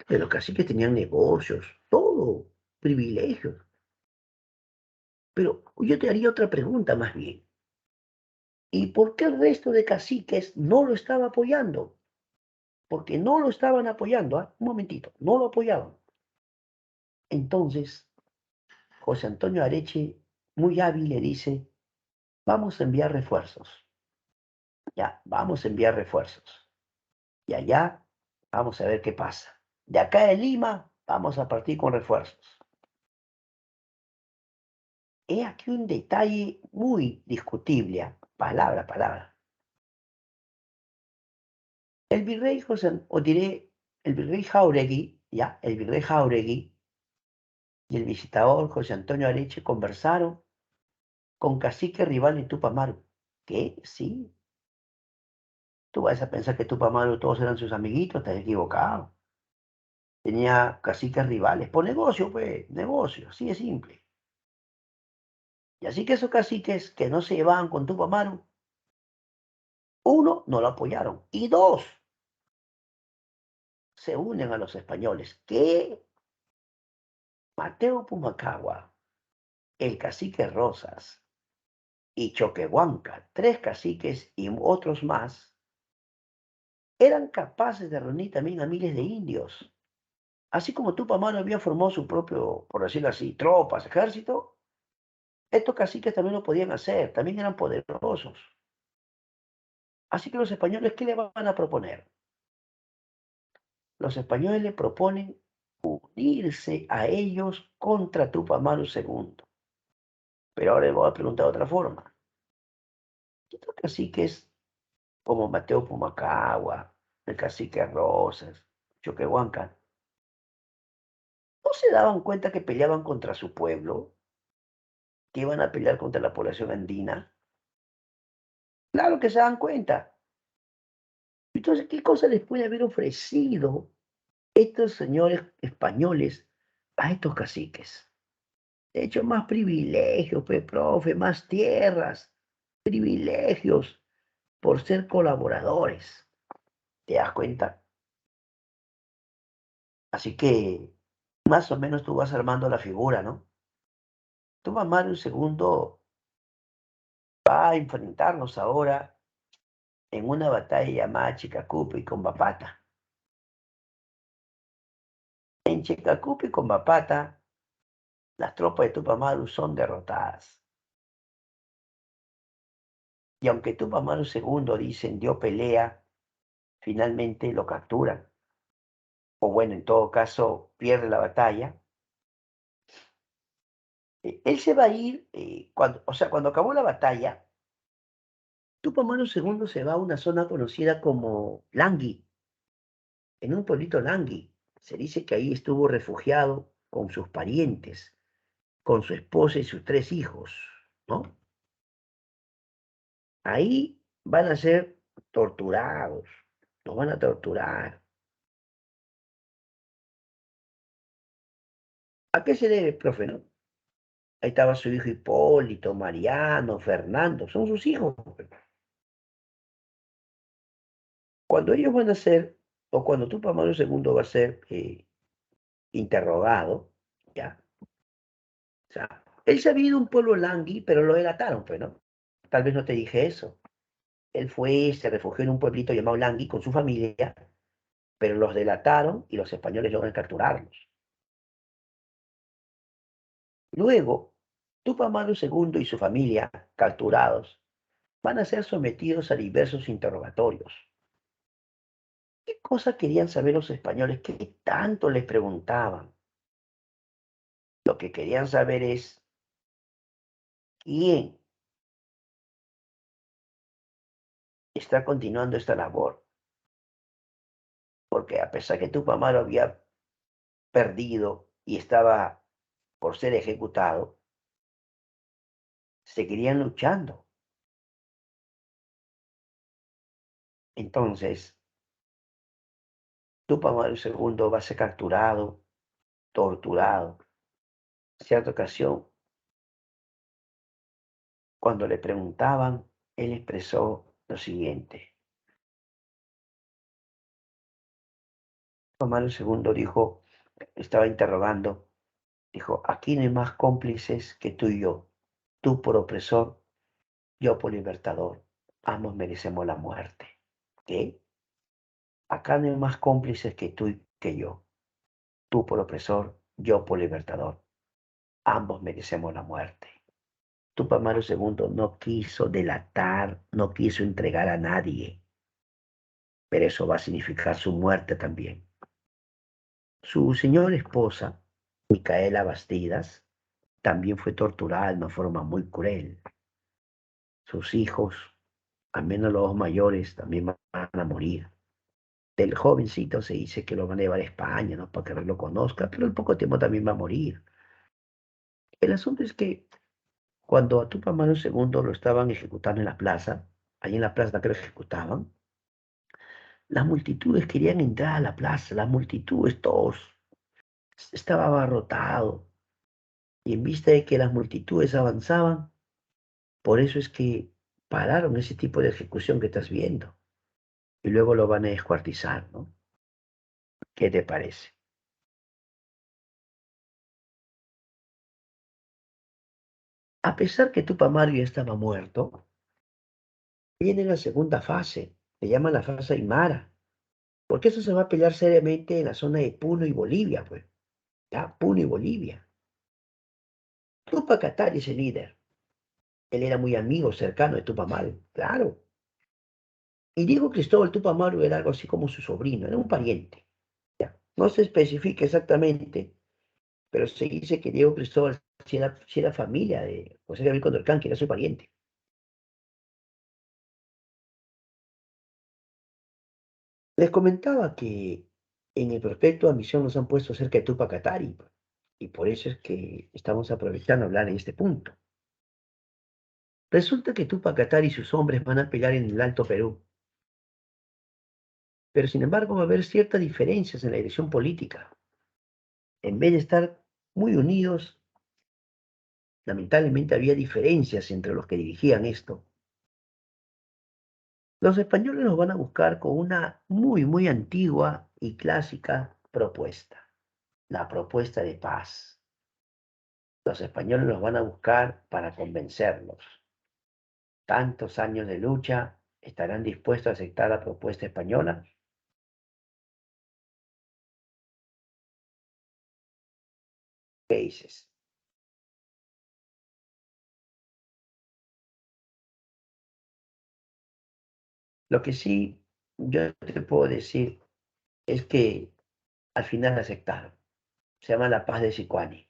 A: Que los caciques tenían negocios, todo, privilegios. Pero yo te haría otra pregunta más bien. ¿Y por qué el resto de caciques no lo estaba apoyando? Porque no lo estaban apoyando, ¿ah? Un momentito, no lo apoyaban. Entonces, José Antonio Areche, muy hábil, le dice, vamos a enviar refuerzos. Ya, vamos a enviar refuerzos. Y allá vamos a ver qué pasa. De acá de Lima vamos a partir con refuerzos. He aquí un detalle muy discutible, palabra a palabra. El virrey José, o diré, el virrey Jáuregui, ya, el virrey Jáuregui y el visitador José Antonio Areche conversaron con cacique rival en Tupac Amaru. ¿Qué? Sí. Tú vas a pensar que Tupac Amaru todos eran sus amiguitos, estás equivocado. Tenía caciques rivales, por negocio, pues, negocio, así de simple. Y así que esos caciques que no se llevaban con Tupac Amaru, uno, no lo apoyaron. Y dos, se unen a los españoles. Que Mateo Pumacagua, el cacique Rosas y Choquehuanca, 3 caciques y otros más, eran capaces de reunir también a miles de indios. Así como Tupac Amaru había formado su propio, por decirlo así, tropas, ejército, estos caciques también lo podían hacer, también eran poderosos. Así que los españoles, ¿qué le van a proponer? Los españoles le proponen unirse a ellos contra Tupac Amaru II. Pero ahora le voy a preguntar de otra forma. Estos caciques como Mateo Pumacagua, el cacique Rosas, Choquehuanca, ¿no se daban cuenta que peleaban contra su pueblo? ¿Que iban a pelear contra la población andina? Claro que se dan cuenta. Entonces, ¿qué cosa les puede haber ofrecido estos señores españoles a estos caciques? De hecho, más privilegios, pues, profe, más tierras, privilegios por ser colaboradores. ¿Te das cuenta? Así que más o menos tú vas armando la figura, ¿no? Toma Mario II va a enfrentarnos ahora en una batalla llamada Chicacupe y Combapata. En Chicacupe y Combapata, las tropas de Tupac Amaru son derrotadas. Y aunque Tupac Amaru II, dicen, dio pelea, finalmente lo capturan. O bueno, en todo caso, pierde la batalla. Él se va a ir, cuando acabó la batalla, Tupac Amaru II se va a una zona conocida como Langui, en un pueblito Langui. Se dice que ahí estuvo refugiado con sus parientes, con su esposa y sus 3 hijos, ¿no? Ahí van a ser torturados, los van a torturar. ¿A qué se debe, profe, no? Ahí estaba su hijo Hipólito, Mariano, Fernando, son sus hijos. Cuando ellos van a ser, o cuando Tupac Amaru II va a ser interrogado, ¿ya? O sea, él se había ido a un pueblo langui, pero lo delataron, pues, ¿no? Tal vez no te dije eso. Él fue, se refugió en un pueblito llamado Langui con su familia, pero los delataron y los españoles logran capturarlos. Luego, Tupac Amaru II y su familia, capturados, van a ser sometidos a diversos interrogatorios. ¿Qué cosa querían saber los españoles? ¿Qué tanto les preguntaban? Lo que querían saber es quién está continuando esta labor. Porque a pesar que Tupac Amaru había perdido y estaba por ser ejecutado, seguirían luchando. Entonces, Tupac Amaru II va a ser capturado, torturado. En cierta ocasión, cuando le preguntaban, él expresó lo siguiente. Tupac Amaru II dijo, estaba interrogando, dijo, aquí no hay más cómplices que tú y yo. Tú por opresor, yo por libertador. Ambos merecemos la muerte. ¿Qué? Acá no hay más cómplices que tú y que yo. Tú por opresor, yo por libertador. Ambos merecemos la muerte. Tupac Amaru II no quiso delatar, no quiso entregar a nadie, pero eso va a significar su muerte también. Su señora esposa, Micaela Bastidas, también fue torturada de una forma muy cruel. Sus hijos, al menos los 2 mayores, también van a morir. Del jovencito se dice que lo van a llevar a España, ¿no? Para que lo conozca, pero en poco tiempo también va a morir. El asunto es que cuando a Tupac Amaru II lo estaban ejecutando en la plaza, allí en la plaza que lo ejecutaban, las multitudes querían entrar a la plaza, las multitudes, todos, estaba abarrotado. Y en vista de que las multitudes avanzaban, por eso es que pararon ese tipo de ejecución que estás viendo. Y luego lo van a descuartizar, ¿no? ¿Qué te parece? A pesar que Tupac Amaru ya estaba muerto, viene la segunda fase, se llama la fase Aymara, porque eso se va a pelear seriamente en la zona de Puno y Bolivia, pues, ya, Puno y Bolivia. Tupac Katari es el líder. Él era muy amigo, cercano de Tupac Amaru, claro. Y Diego Cristóbal Tupac Amaru era algo así como su sobrino, era un pariente. Ya. No se especifica exactamente, pero se dice que Diego Cristóbal sí era familia de José Gabriel Condorcán, que era su pariente. Les comentaba que en el prospecto de admisión nos han puesto cerca de Tupac Katari, y por eso es que estamos aprovechando hablar en este punto. Resulta que Tupac Katari y sus hombres van a pelear en el Alto Perú, pero sin embargo va a haber ciertas diferencias en la dirección política. En vez de estar muy unidos, lamentablemente había diferencias entre los que dirigían esto. Los españoles nos van a buscar con una muy antigua y clásica propuesta, la propuesta de paz. Los españoles nos van a buscar para convencerlos. Tantos años de lucha, ¿estarán dispuestos a aceptar la propuesta española? ¿Qué dices? Lo que sí yo te puedo decir es que al final aceptaron. Se llama la paz de Sicuani.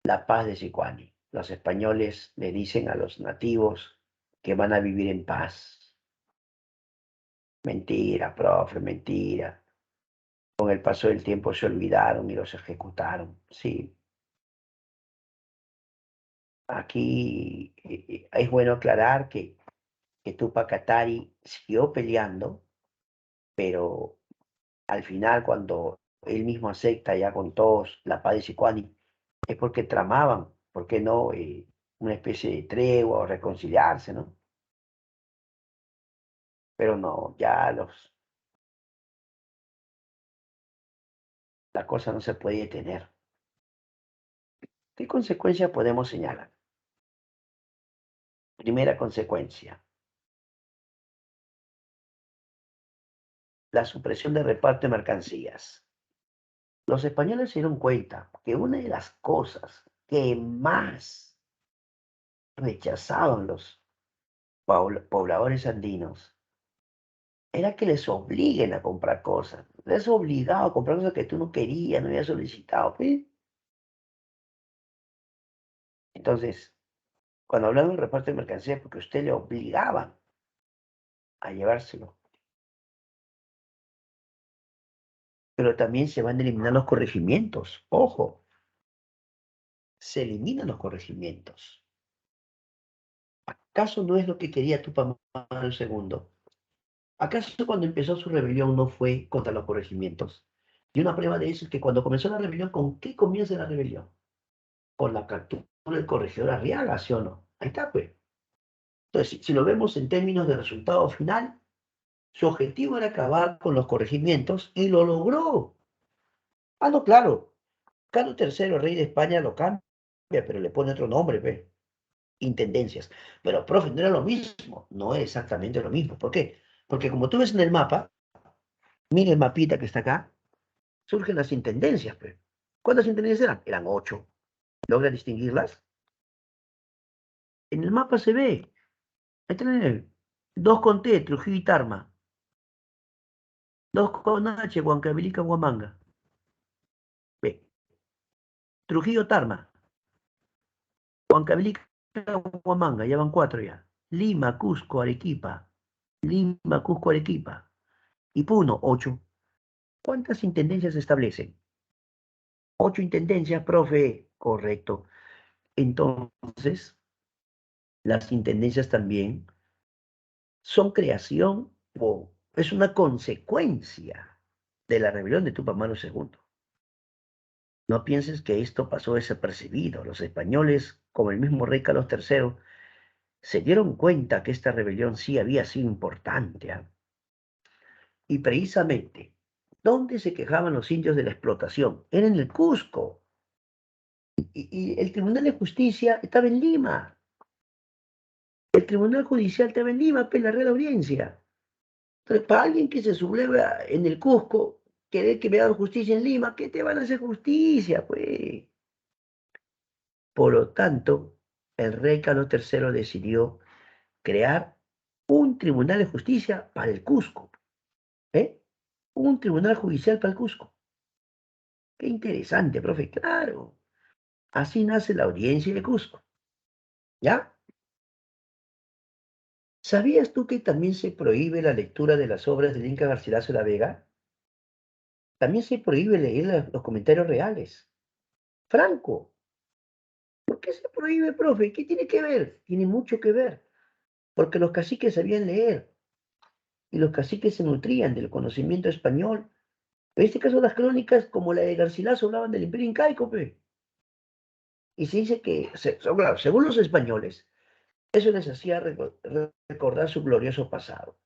A: La paz de Sicuani. Los españoles le dicen a los nativos que van a vivir en paz. Mentira, profe, mentira. Con el paso del tiempo se olvidaron y los ejecutaron. Sí, aquí es bueno aclarar que Tupac Katari siguió peleando, pero al final cuando él mismo acepta ya con todos la paz de Sicuani, es porque tramaban, ¿por qué no? Una especie de tregua o reconciliarse, ¿no? Pero no, ya la cosa no se puede detener. ¿Qué consecuencia podemos señalar? Primera consecuencia, la supresión de reparto de mercancías. Los españoles se dieron cuenta que una de las cosas que más rechazaban los pobladores andinos era que les obliguen a comprar cosas. Les obligaba a comprar cosas que tú no querías, no habías solicitado, ¿sí? Entonces, cuando hablamos del reparto de mercancías, porque usted le obligaban a llevárselo. Pero también se van a eliminar los corregimientos. Ojo, se eliminan los corregimientos. ¿Acaso no es lo que quería Tupac Amaru II? ¿Acaso cuando empezó su rebelión no fue contra los corregimientos? Y una prueba de eso es que cuando comenzó la rebelión, ¿con qué comienza la rebelión? Con la captura del corregidor Arriaga, ¿sí o no? Ahí está, pues. Entonces, si lo vemos en términos de resultado final, su objetivo era acabar con los corregimientos y lo logró. Ah, no, claro. Carlos III, rey de España, lo cambia, pero le pone otro nombre, pues. Intendencias. Pero, profe, no era lo mismo. No es exactamente lo mismo. ¿Por qué? Porque como tú ves en el mapa, mira el mapita que está acá, surgen las intendencias, pues. ¿Cuántas intendencias eran? Eran 8. ¿Logra distinguirlas? En el mapa se ve. Ahí tienen 2 con T, Trujillo y Tarma. 2 con H, Huancavelica, Huamanga. Ve, Trujillo, Tarma. Huancavelica, Huamanga, ya van 4 ya. Lima, Cusco, Arequipa. Lima, Cusco, Arequipa. Y Puno, 8. ¿Cuántas intendencias se establecen? 8 intendencias, profe. Correcto. Entonces, las intendencias también son creación o es una consecuencia de la rebelión de Tupac Amaru II. No pienses que esto pasó desapercibido. Los españoles, como el mismo rey Carlos III, se dieron cuenta que esta rebelión sí había sido importante, ¿ah? Y precisamente, ¿dónde se quejaban los indios de la explotación? Era en el Cusco. y el Tribunal de Justicia estaba en Lima. El Tribunal Judicial estaba en Lima, pues la Real Audiencia. Entonces, para alguien que se subleva en el Cusco, querer que me hagan justicia en Lima, ¿qué te van a hacer justicia, pues? Por lo tanto, el rey Carlos III decidió crear un tribunal de justicia para el Cusco, ¿eh? Un tribunal judicial para el Cusco. Qué interesante, profe, claro. Así nace la audiencia de Cusco, ¿ya? ¿Sabías tú que también se prohíbe la lectura de las obras del Inca Garcilaso de la Vega? También se prohíbe leer los comentarios reales. Franco, ¿por qué se prohíbe, profe? ¿Qué tiene que ver? Tiene mucho que ver, porque los caciques sabían leer y los caciques se nutrían del conocimiento español. En este caso, las crónicas, como la de Garcilaso, hablaban del Imperio Incaico, pe. Y se dice que, claro, según los españoles, eso les hacía recordar su glorioso pasado.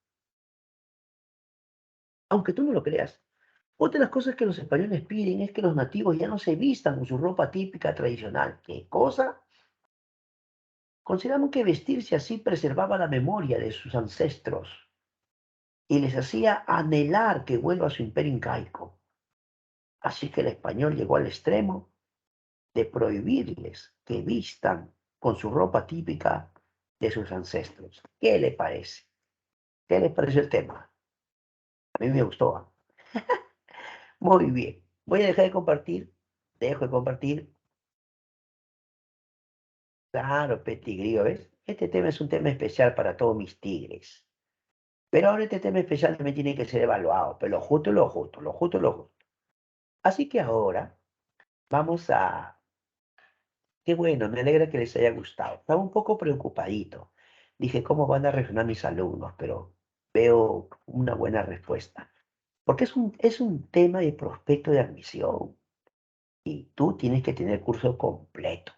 A: Aunque tú no lo creas, otra de las cosas que los españoles piden es que los nativos ya no se vistan con su ropa típica tradicional. ¿Qué cosa? Consideraban que vestirse así preservaba la memoria de sus ancestros y les hacía anhelar que vuelva a su imperio incaico. Así que el español llegó al extremo de prohibirles que vistan con su ropa típica de sus ancestros. ¿Qué le parece? ¿Qué le pareció el tema? A mí me gustó. ¿Ah? Muy bien. Voy a dejar de compartir. Dejo de compartir. Claro, petigrío, ¿ves? Este tema es un tema especial para todos mis tigres. Pero ahora este tema especial también tiene que ser evaluado. Pero lo justo es lo justo, lo justo es lo justo. Así que ahora vamos a... Qué bueno, me alegra que les haya gustado. Estaba un poco preocupadito. Dije, ¿cómo van a reaccionar mis alumnos? Pero veo una buena respuesta. Porque es un tema de prospecto de admisión. Y tú tienes que tener curso completo.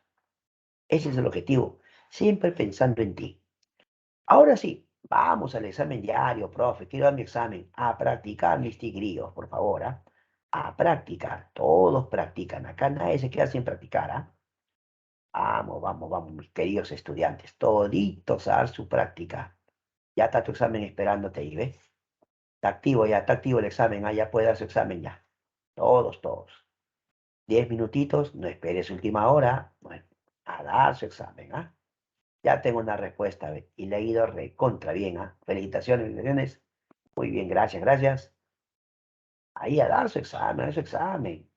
A: Ese es el objetivo. Siempre pensando en ti. Ahora sí, vamos al examen diario, profe. Quiero dar mi examen. A practicar mis tigrillos, por favor. ¿Ah? A practicar. Todos practican. Acá nadie se queda sin practicar. ¿Ah? Vamos, vamos, vamos, mis queridos estudiantes. Toditos a dar su práctica. Ya está tu examen esperándote ahí, ¿ves? Está activo el examen. Ah, ya puede dar su examen ya. Todos, todos. 10 minutitos, no esperes última hora. Bueno, a dar su examen, ¿ah? Ya tengo una respuesta, ¿ve? Y le he ido recontra bien, ¿ah? Felicitaciones, felicitaciones. Muy bien, gracias, gracias. Ahí a dar su examen, a su examen.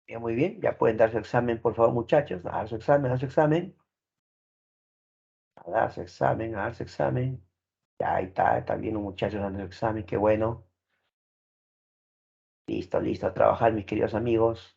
A: Bien, muy bien, ya pueden dar su examen, por favor, muchachos. A dar su examen, a dar su examen. A dar su examen, a dar su examen. Ya ahí está bien los muchachos dando su examen, qué bueno. Listo, listo, a trabajar, mis queridos amigos.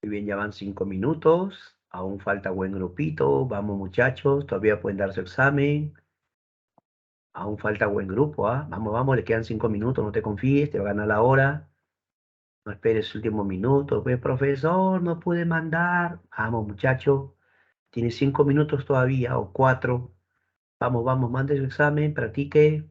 A: Muy bien, ya van 5 minutos. Aún falta buen grupito. Vamos, muchachos, todavía pueden dar su examen. Aún falta buen grupo, ¿ah? Vamos, vamos, le quedan 5 minutos, no te confíes, te va a ganar la hora. No esperes el último minuto. Pues, profesor, no pude mandar. Vamos, muchacho, tienes 5 minutos todavía, o 4. Vamos, vamos, mande su examen, practique.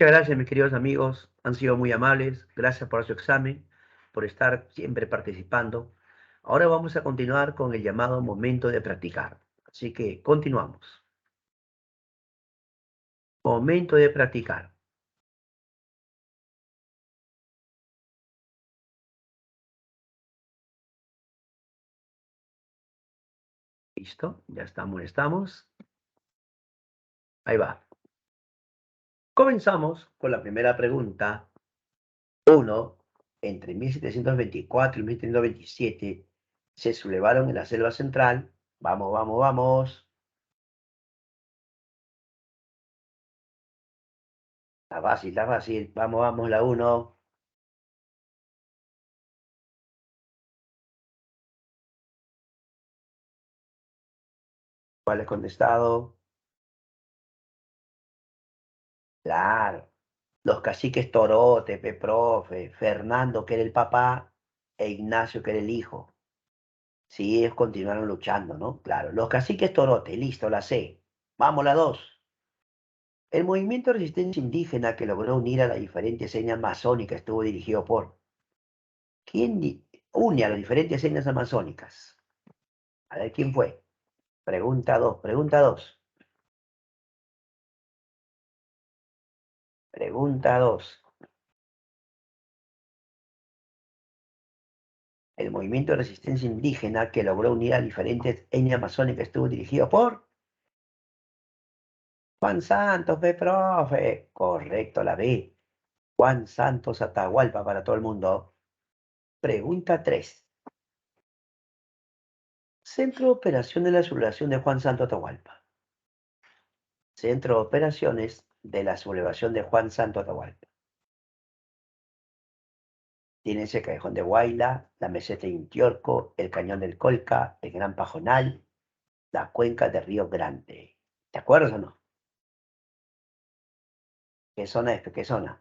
A: Muchas gracias, mis queridos amigos. Han sido muy amables. Gracias por su examen, por estar siempre participando. Ahora vamos a continuar con el llamado momento de practicar. Así que continuamos. Momento de practicar. Listo, ya estamos. Ahí va. Comenzamos con la primera pregunta. Uno, entre 1724 y 1727 se sublevaron en la selva central. Vamos, vamos, vamos. Está fácil, está fácil. Vamos, vamos, la uno. ¿Cuál es contestado? Claro. Los caciques Torote, Profe, Fernando, que era el papá, e Ignacio, que era el hijo. Sí, ellos continuaron luchando, ¿no? Claro. Los caciques Torote, listo, la C. Vamos, la dos. El movimiento de resistencia indígena que logró unir a las diferentes etnias amazónicas estuvo dirigido por... ¿Quién une a las diferentes etnias amazónicas? A ver, ¿quién fue? Pregunta dos, pregunta dos. Pregunta dos. El movimiento de resistencia indígena que logró unir a diferentes etnias amazónicas estuvo dirigido por Juan Santos, profe. Correcto, la B. Juan Santos Atahualpa para todo el mundo. Pregunta 3. Centro de Operaciones de la Sublevación de Juan Santos Atahualpa. Centro de Operaciones de la Sublevación de Juan Santos Atahualpa. Tiene ese Callejón de Huayla, la Meseta de Intiorco, el Cañón del Colca, el Gran Pajonal, la cuenca del Río Grande. ¿Te acuerdas o no? ¿Qué zona es? ¿Qué zona?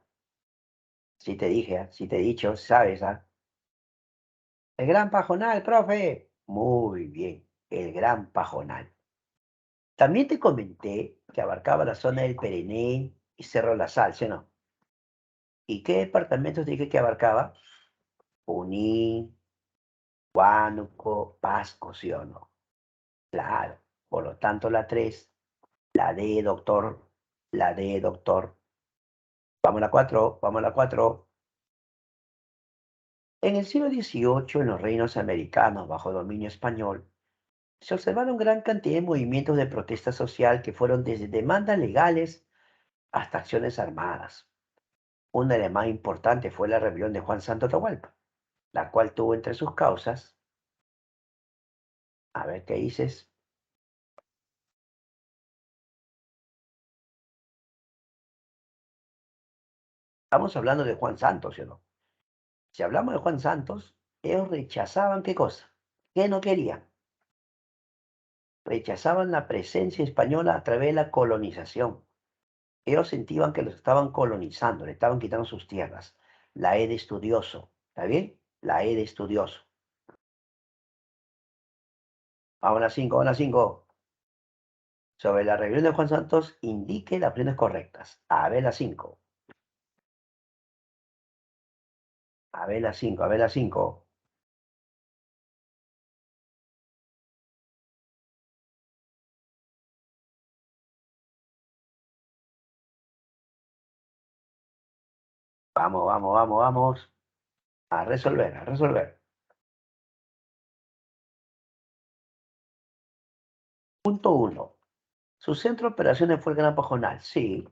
A: Si te dije, si te he dicho, sabes, ¿ah? El Gran Pajonal, profe. Muy bien, el Gran Pajonal. También te comenté que abarcaba la zona del Perené y Cerro La Sal, ¿sí o no? ¿Y qué departamentos dije que abarcaba? Junín, Huánuco, Pasco, ¿sí o no? Claro. Por lo tanto, la 3, la D, doctor, la D, doctor. Vamos a la 4, vamos a la 4. En el siglo XVIII, en los reinos americanos bajo dominio español, se observaron gran cantidad de movimientos de protesta social que fueron desde demandas legales hasta acciones armadas. Una de las más importantes fue la rebelión de Juan Santo Atahualpa, la cual tuvo entre sus causas, a ver qué dices, estamos hablando de Juan Santos, ¿sí o no? Si hablamos de Juan Santos, ellos rechazaban qué cosa, qué no querían, rechazaban la presencia española a través de la colonización. Ellos sentían que los estaban colonizando, le estaban quitando sus tierras. La E de estudioso, ¿está bien? La E de estudioso. Vamos a las 5, vamos a las 5. Sobre la rebelión de Juan Santos, indique las opciones correctas. A ver las 5. A ver las 5, a ver las 5. Vamos, vamos, vamos, vamos. A resolver, a resolver. Punto 1. Su centro de operaciones fue el Gran Pajonal. Sí.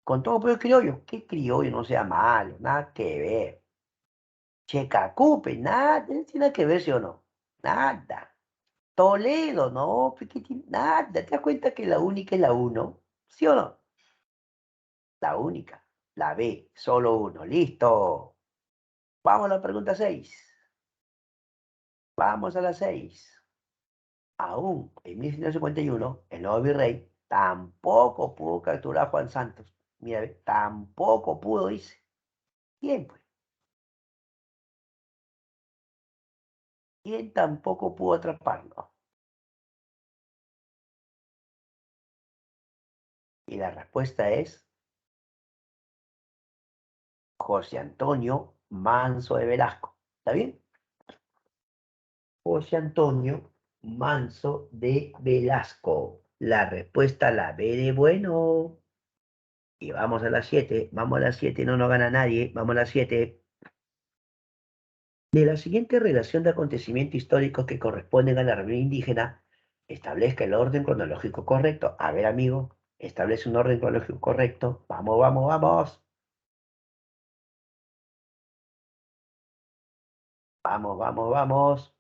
A: Con todo pueblo criollo. ¿Qué criollo? No sea malo, nada que ver. Checacupe, nada, no tiene nada que ver, ¿sí o no? Nada. Toledo, no, nada. ¿Te das cuenta que la única es la uno? ¿Sí o no? La única. La B, solo uno. Listo. Vamos a la pregunta 6. Vamos a la 6. Aún en 1551, el nuevo virrey tampoco pudo capturar a Juan Santos. Mira, ve, tampoco pudo, dice. ¿Quién, pues? ¿Quién tampoco pudo atraparlo? Y la respuesta es José Antonio Manso de Velasco. ¿Está bien? José Antonio Manso de Velasco. La respuesta la B de bueno. Y vamos a las 7. Vamos a las 7. No nos gana nadie. Vamos a las 7. De la siguiente relación de acontecimientos históricos que corresponden a la reunión indígena, establezca el orden cronológico correcto. A ver, amigo, establece un orden cronológico correcto. Vamos, vamos, vamos. Vamos, vamos, vamos.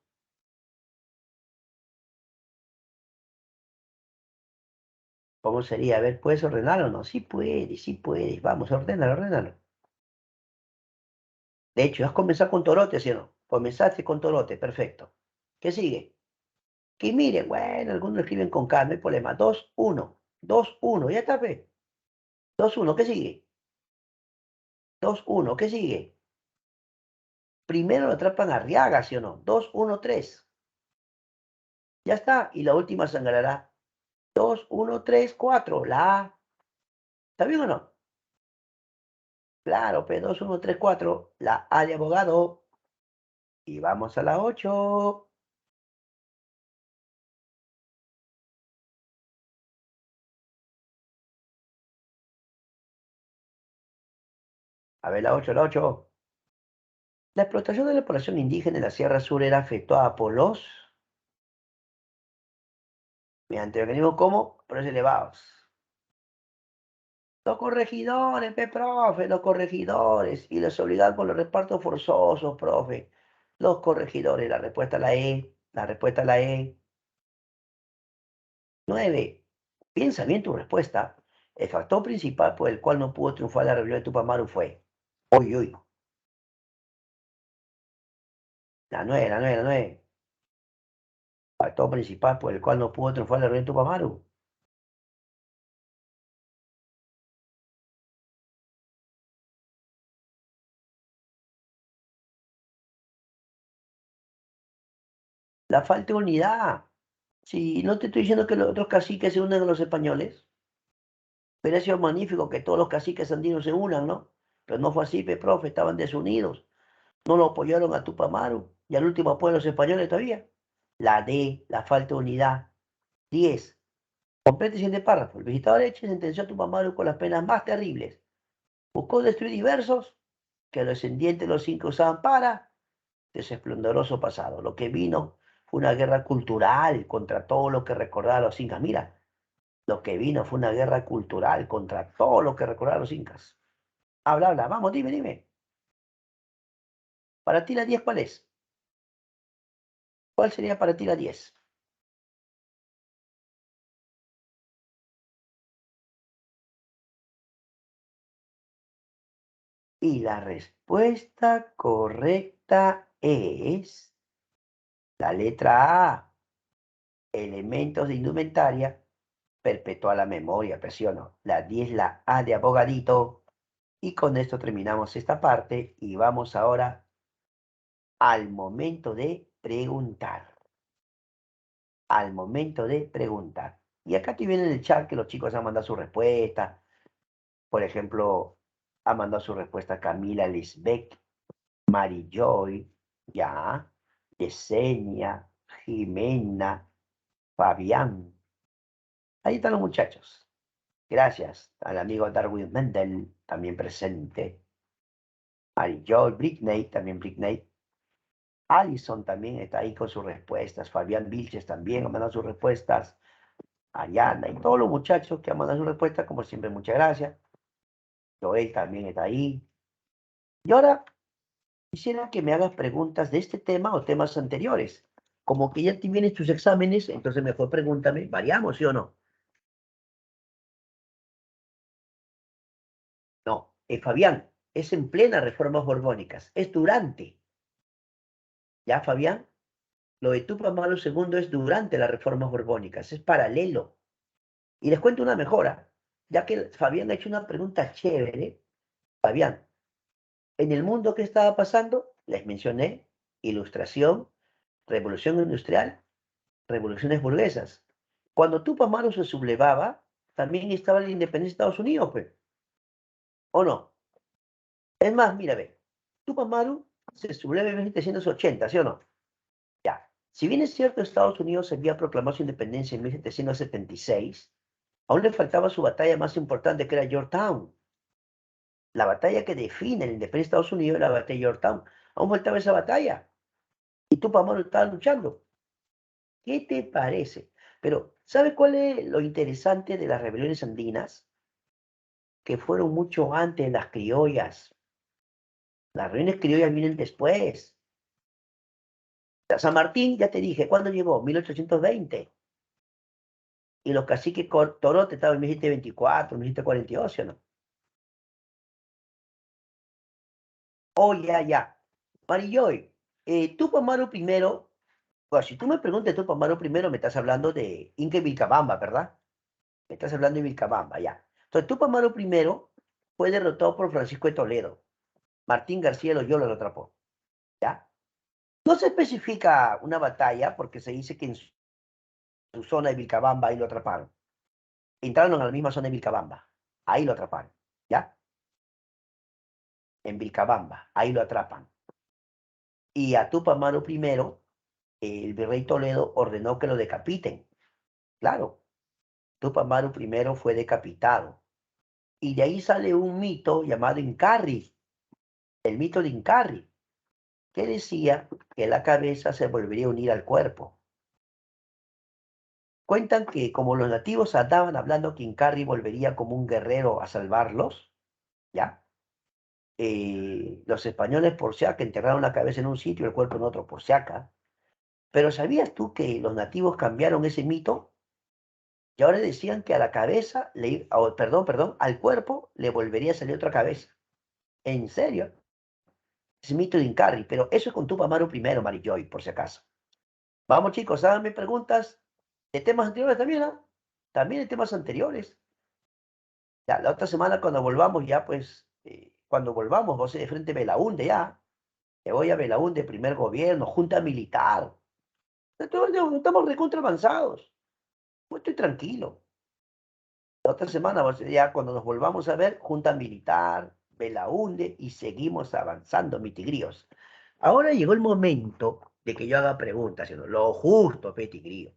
A: ¿Cómo sería? A ver, ¿puedes ordenarlo o no? Sí puedes, sí puedes. Vamos, ordénalo, ordénalo. De hecho, has comenzado con Torote, ¿sí o no? Comenzaste con Torote, perfecto. ¿Qué sigue? Que miren, bueno, algunos escriben con K, no hay problema. 2, 1. 2, 1, ya está, pe. 2, 1, ¿qué sigue? 2, 1, ¿qué sigue? Primero lo atrapan a Arriaga, ¿sí o no? 2, 1, 3. Ya está. Y la última sangrará. 2, 1, 3, 4. La A. ¿Está bien o no? Claro, P, 2, 1, 3, 4. La A de abogado. Y vamos a la 8. A ver, la 8, la 8. La explotación de la población indígena en la Sierra Sur era afectada por los, mediante organismos como precios elevados. Los corregidores, profe, los corregidores. Y los obligados por los repartos forzosos, profe. Los corregidores, la respuesta a la E, la respuesta a la E. 9. Piensa bien tu respuesta. El factor principal por el cual no pudo triunfar la rebelión de Tupac fue. Uy, uy. La 9, la 9, la 9. Factor principal por el cual no pudo triunfar la rebelión de Tupac. La falta de unidad. Si no te estoy diciendo que los otros caciques se unan a los españoles, hubiera sido magnífico que todos los caciques andinos se unan, ¿no? Pero no fue así, profe, estaban desunidos. No lo apoyaron a Tupac y al último apoyo a los españoles todavía. La D, la falta de unidad. 10. Completa el siguiente párrafo. El visitador Eche sentenció a Tupac con las penas más terribles. Buscó destruir diversos que los descendientes de los incas usaban para de su esplendoroso pasado. Lo que vino fue una guerra cultural contra todo lo que recordaba a los incas. Mira, lo que vino fue una guerra cultural contra todo lo que recordaba a los incas. Habla, habla, vamos, dime, dime. Para ti la 10, ¿cuál es? ¿Cuál sería para ti la 10? Y la respuesta correcta es la letra A. Elementos de indumentaria perpetua la memoria, presiono. La 10, la A de abogadito. Y con esto terminamos esta parte y vamos ahora al momento de preguntar. Al momento de preguntar. Y acá te viene en el chat que los chicos han mandado su respuesta. Por ejemplo, ha mandado su respuesta Camila Lisbeck, Mary Joy, ya, Yesenia, Jimena, Fabián. Ahí están los muchachos. Gracias al amigo Darwin Mendel, también presente. Mary Joy, Britney, también Britney. Alison también está ahí con sus respuestas. Fabián Vilches también ha mandado sus respuestas. Ariana y todos los muchachos que han mandado sus respuestas, como siempre, muchas gracias. Joel también está ahí. Y ahora quisiera que me hagas preguntas de este tema o temas anteriores. Como que ya tienes tus exámenes, entonces mejor pregúntame, ¿variamos, sí o no? No, Fabián, es en plena reformas borbónicas, es durante. ¿Ya, Fabián? Lo de Tupac Amaru II es durante las reformas borbónicas, es paralelo. Y les cuento una mejora, ya que Fabián ha hecho una pregunta chévere. Fabián, en el mundo, ¿qué estaba pasando? Les mencioné ilustración, revolución industrial, revoluciones burguesas. Cuando Tupac Amaru se sublevaba, también estaba la independencia de Estados Unidos, pues. ¿O no? Es más, mira, ve, Tupac Amaru se subleva en 1780, ¿sí o no? Ya. Si bien es cierto, Estados Unidos había proclamado su independencia en 1776, aún le faltaba su batalla más importante, que era Yorktown. La batalla que define la independencia de Estados Unidos es la batalla de Yorktown. Aún faltaba esa batalla. Y Tupac Amaru estaba luchando. ¿Qué te parece? Pero, ¿sabe cuál es lo interesante de las rebeliones andinas? Que fueron mucho antes de las criollas. Las rebeliones criollas vienen después. San Martín, ya te dije, ¿cuándo llegó? 1820. Y los caciques Torote estaban en 1724, 1742, ¿sí o no? Oh, ya, ya. Marijoy, Tupac Amaru primero, bueno, si tú me preguntas Tupac Amaru primero, me estás hablando de Inca y Vilcabamba, ¿verdad? Me estás hablando de Vilcabamba, ya. Entonces, Tupac Amaru primero fue derrotado por Francisco de Toledo. Martín García Loyola lo atrapó, ¿ya? No se especifica una batalla porque se dice que en su zona de Vilcabamba ahí lo atraparon. Entraron a la misma zona de Vilcabamba, ahí lo atraparon, ¿ya? En Vilcabamba, ahí lo atrapan. Y a Tupac Amaru primero, el virrey Toledo ordenó que lo decapiten. Claro, Tupac Amaru primero fue decapitado. Y de ahí sale un mito llamado Incarri, el mito de Incarri, que decía que la cabeza se volvería a unir al cuerpo. Cuentan que como los nativos andaban hablando que Incarri volvería como un guerrero a salvarlos, ¿ya? Los españoles por si acá enterraron la cabeza en un sitio y el cuerpo en otro por si acá. Pero ¿sabías tú que los nativos cambiaron ese mito? Y ahora decían que a la cabeza, perdón, al cuerpo le volvería a salir otra cabeza. ¿En serio? Es mito de Incarri, pero eso es con Tupac Amaru primero, Joy, por si acaso. Vamos, chicos, háganme preguntas de temas anteriores también, ¿no? También de temas anteriores. Ya, la otra semana cuando volvamos, ya pues, cuando volvamos, vos de frente a Belaúnde ya. Te voy a Belaúnde, primer gobierno, junta militar. Estamos recontra avanzados. Pues estoy tranquilo. La otra semana, ya cuando nos volvamos a ver, junta militar, Belaúnde y seguimos avanzando, mi tigríos. Ahora llegó el momento de que yo haga preguntas, ¿sí? Lo justo, pe tigrío.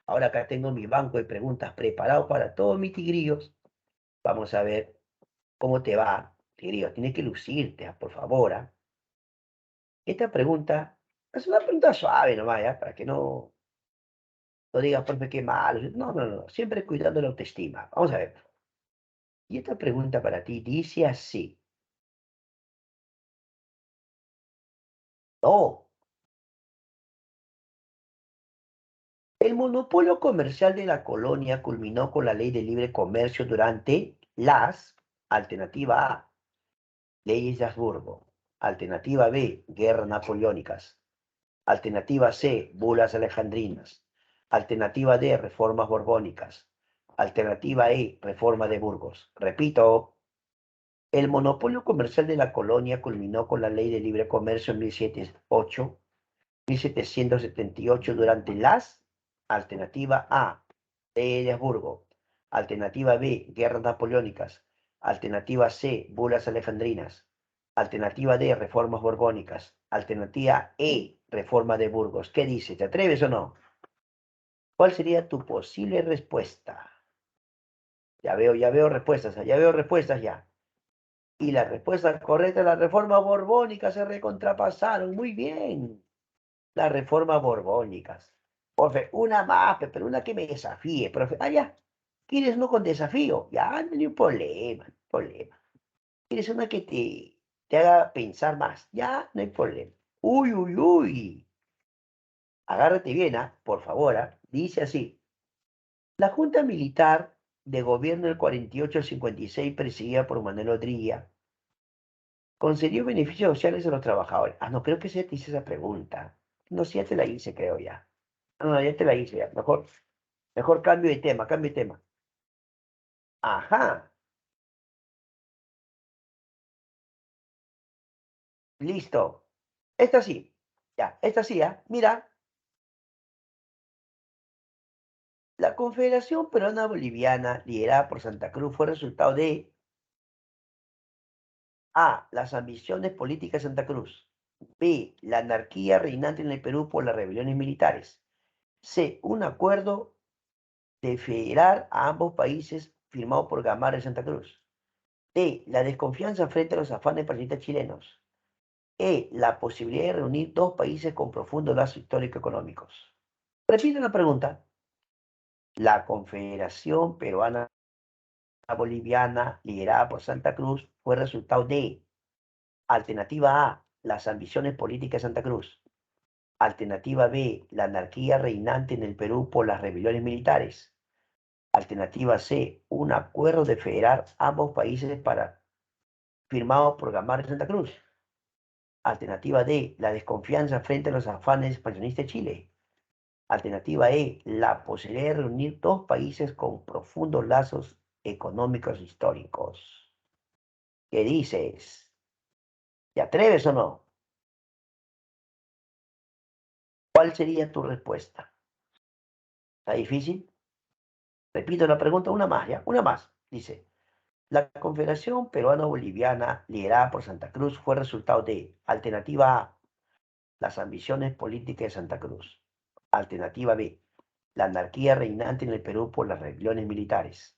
A: Ahora acá tengo mi banco de preguntas preparado para todos mis tigríos. Vamos a ver cómo te va, tigrío. Tienes que lucirte, por favor. Esta pregunta es una pregunta suave nomás, ¿ya? Para que no digas, profe, qué malo. No, no, no. Siempre cuidando la autoestima. Vamos a ver. Y esta pregunta para ti dice así. No, el monopolio comercial de la colonia culminó con la ley de libre comercio durante las, alternativa A, leyes de Habsburgo, alternativa B, guerras napoleónicas, alternativa C, bulas alejandrinas, alternativa D, reformas borbónicas, alternativa E, reforma de Burgos. Repito, el monopolio comercial de la colonia culminó con la ley de libre comercio en 1778 durante las alternativa A, de Habsburgo, alternativa B, guerras napoleónicas, alternativa C, bulas alejandrinas, alternativa D, reformas borbónicas, alternativa E, reforma de Burgos. ¿Qué dice? ¿Te atreves o no? ¿Cuál sería tu posible respuesta? Ya veo respuestas, ya veo respuestas ya. Y la respuesta correcta es la reforma borbónica, se recontrapasaron. Muy bien. Las reformas borbónicas. Profe, una más, pero una que me desafíe, profe. Ah, ya. ¿Quieres uno con desafío? Ya, no hay un problema, no hay problema. ¿Quieres una que te haga pensar más? Ya, no hay problema. Uy, uy, uy. Agárrate bien, por favor. Dice así. La Junta Militar de Gobierno del 48 al 56, presidida por Manuel Odría, concedió beneficios sociales a los trabajadores. Ah, no, creo que se te hice esa pregunta. No, sí, ya te la hice, creo ya. No, ya te la hice ya. Mejor cambio de tema, cambio de tema. Ajá, listo. Esta sí, ya, esta sí, ¿ah? Mira, la Confederación Peruana Boliviana, liderada por Santa Cruz, fue resultado de A. Las ambiciones políticas de Santa Cruz. B. La anarquía reinante en el Perú por las rebeliones militares. C. Un acuerdo de federar a ambos países firmado por Gamarra y Santa Cruz. D. La desconfianza frente a los afanes patriotistas chilenos. E. La posibilidad de reunir dos países con profundos lazos histórico-económicos. Repito la pregunta. La Confederación Peruana Boliviana, liderada por Santa Cruz, fue resultado de: alternativa A, las ambiciones políticas de Santa Cruz; alternativa B, la anarquía reinante en el Perú por las rebeliones militares; alternativa C, un acuerdo de federar ambos países firmado por Gamarra y Santa Cruz; alternativa D, la desconfianza frente a los afanes expansionistas de Chile; alternativa E, la posibilidad de reunir dos países con profundos lazos económicos históricos. ¿Qué dices? ¿Te atreves o no? ¿Cuál sería tu respuesta? ¿Está difícil? Repito la pregunta una más, ¿ya? Una más. Dice: la Confederación Peruano-Boliviana, liderada por Santa Cruz, fue resultado de: alternativa A, las ambiciones políticas de Santa Cruz; alternativa B, la anarquía reinante en el Perú por las rebeliones militares;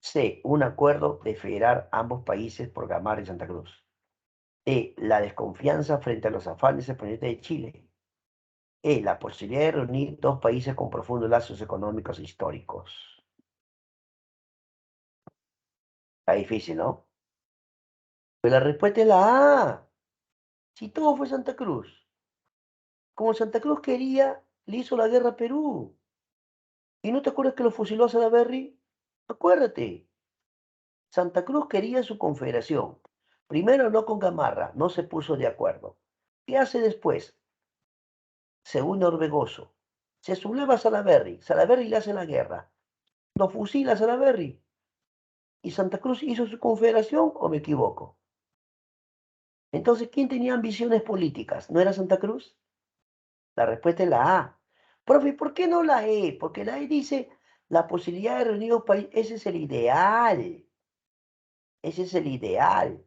A: C, un acuerdo de federar ambos países por Gamarra y Santa Cruz; D, la desconfianza frente a los afanes expansionistas de Chile; E, la posibilidad de reunir dos países con profundos lazos económicos e históricos. Está difícil, ¿no? Pero la respuesta es la A. Si todo fue Santa Cruz. Como Santa Cruz quería, le hizo la guerra a Perú. ¿Y no te acuerdas que lo fusiló a Salaverry? Acuérdate. Santa Cruz quería su confederación. Primero habló con Gamarra, no se puso de acuerdo. ¿Qué hace después? Se une a Orbegoso. Se subleva a Salaverry. Salaverry le hace la guerra. Lo fusila a Salaverry. ¿Y Santa Cruz hizo su confederación o me equivoco? Entonces, ¿quién tenía ambiciones políticas? ¿No era Santa Cruz? La respuesta es la A. Profe, ¿por qué no la E? Porque la E dice la posibilidad de reunir un país. Ese es el ideal. Ese es el ideal.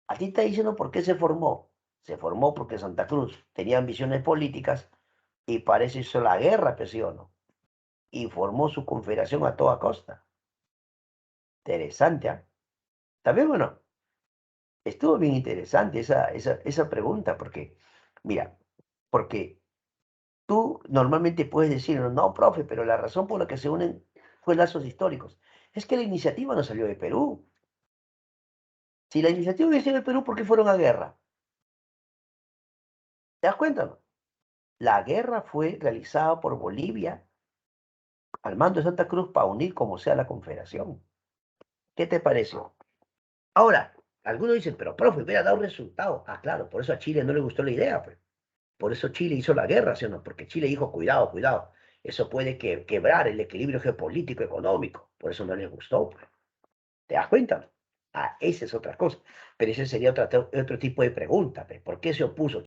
A: A ti te está diciendo por qué se formó. Se formó porque Santa Cruz tenía ambiciones políticas y parece hizo la guerra, pues sí o no. Y formó su confederación a toda costa. Interesante, ¿ah? ¿Está bien o no? Estuvo bien interesante esa pregunta, porque, mira, porque tú normalmente puedes decir, no, profe, pero la razón por la que se unen fue lazos históricos. Es que la iniciativa no salió de Perú. Si la iniciativa hubiese sido de Perú, ¿por qué fueron a guerra? ¿Te das cuenta, no? La guerra fue realizada por Bolivia al mando de Santa Cruz para unir como sea la confederación. ¿Qué te pareció? Ahora, algunos dicen, pero profe, hubiera dado resultado. Ah, claro, por eso a Chile no le gustó la idea, pues. Por eso Chile hizo la guerra, ¿sí o no? Porque Chile dijo, cuidado, cuidado. Eso puede quebrar el equilibrio geopolítico económico. Por eso no les gustó, pues. ¿Te das cuenta? Ah, esa es otra cosa. Pero ese sería otro tipo de pregunta, pues. ¿Por qué se opuso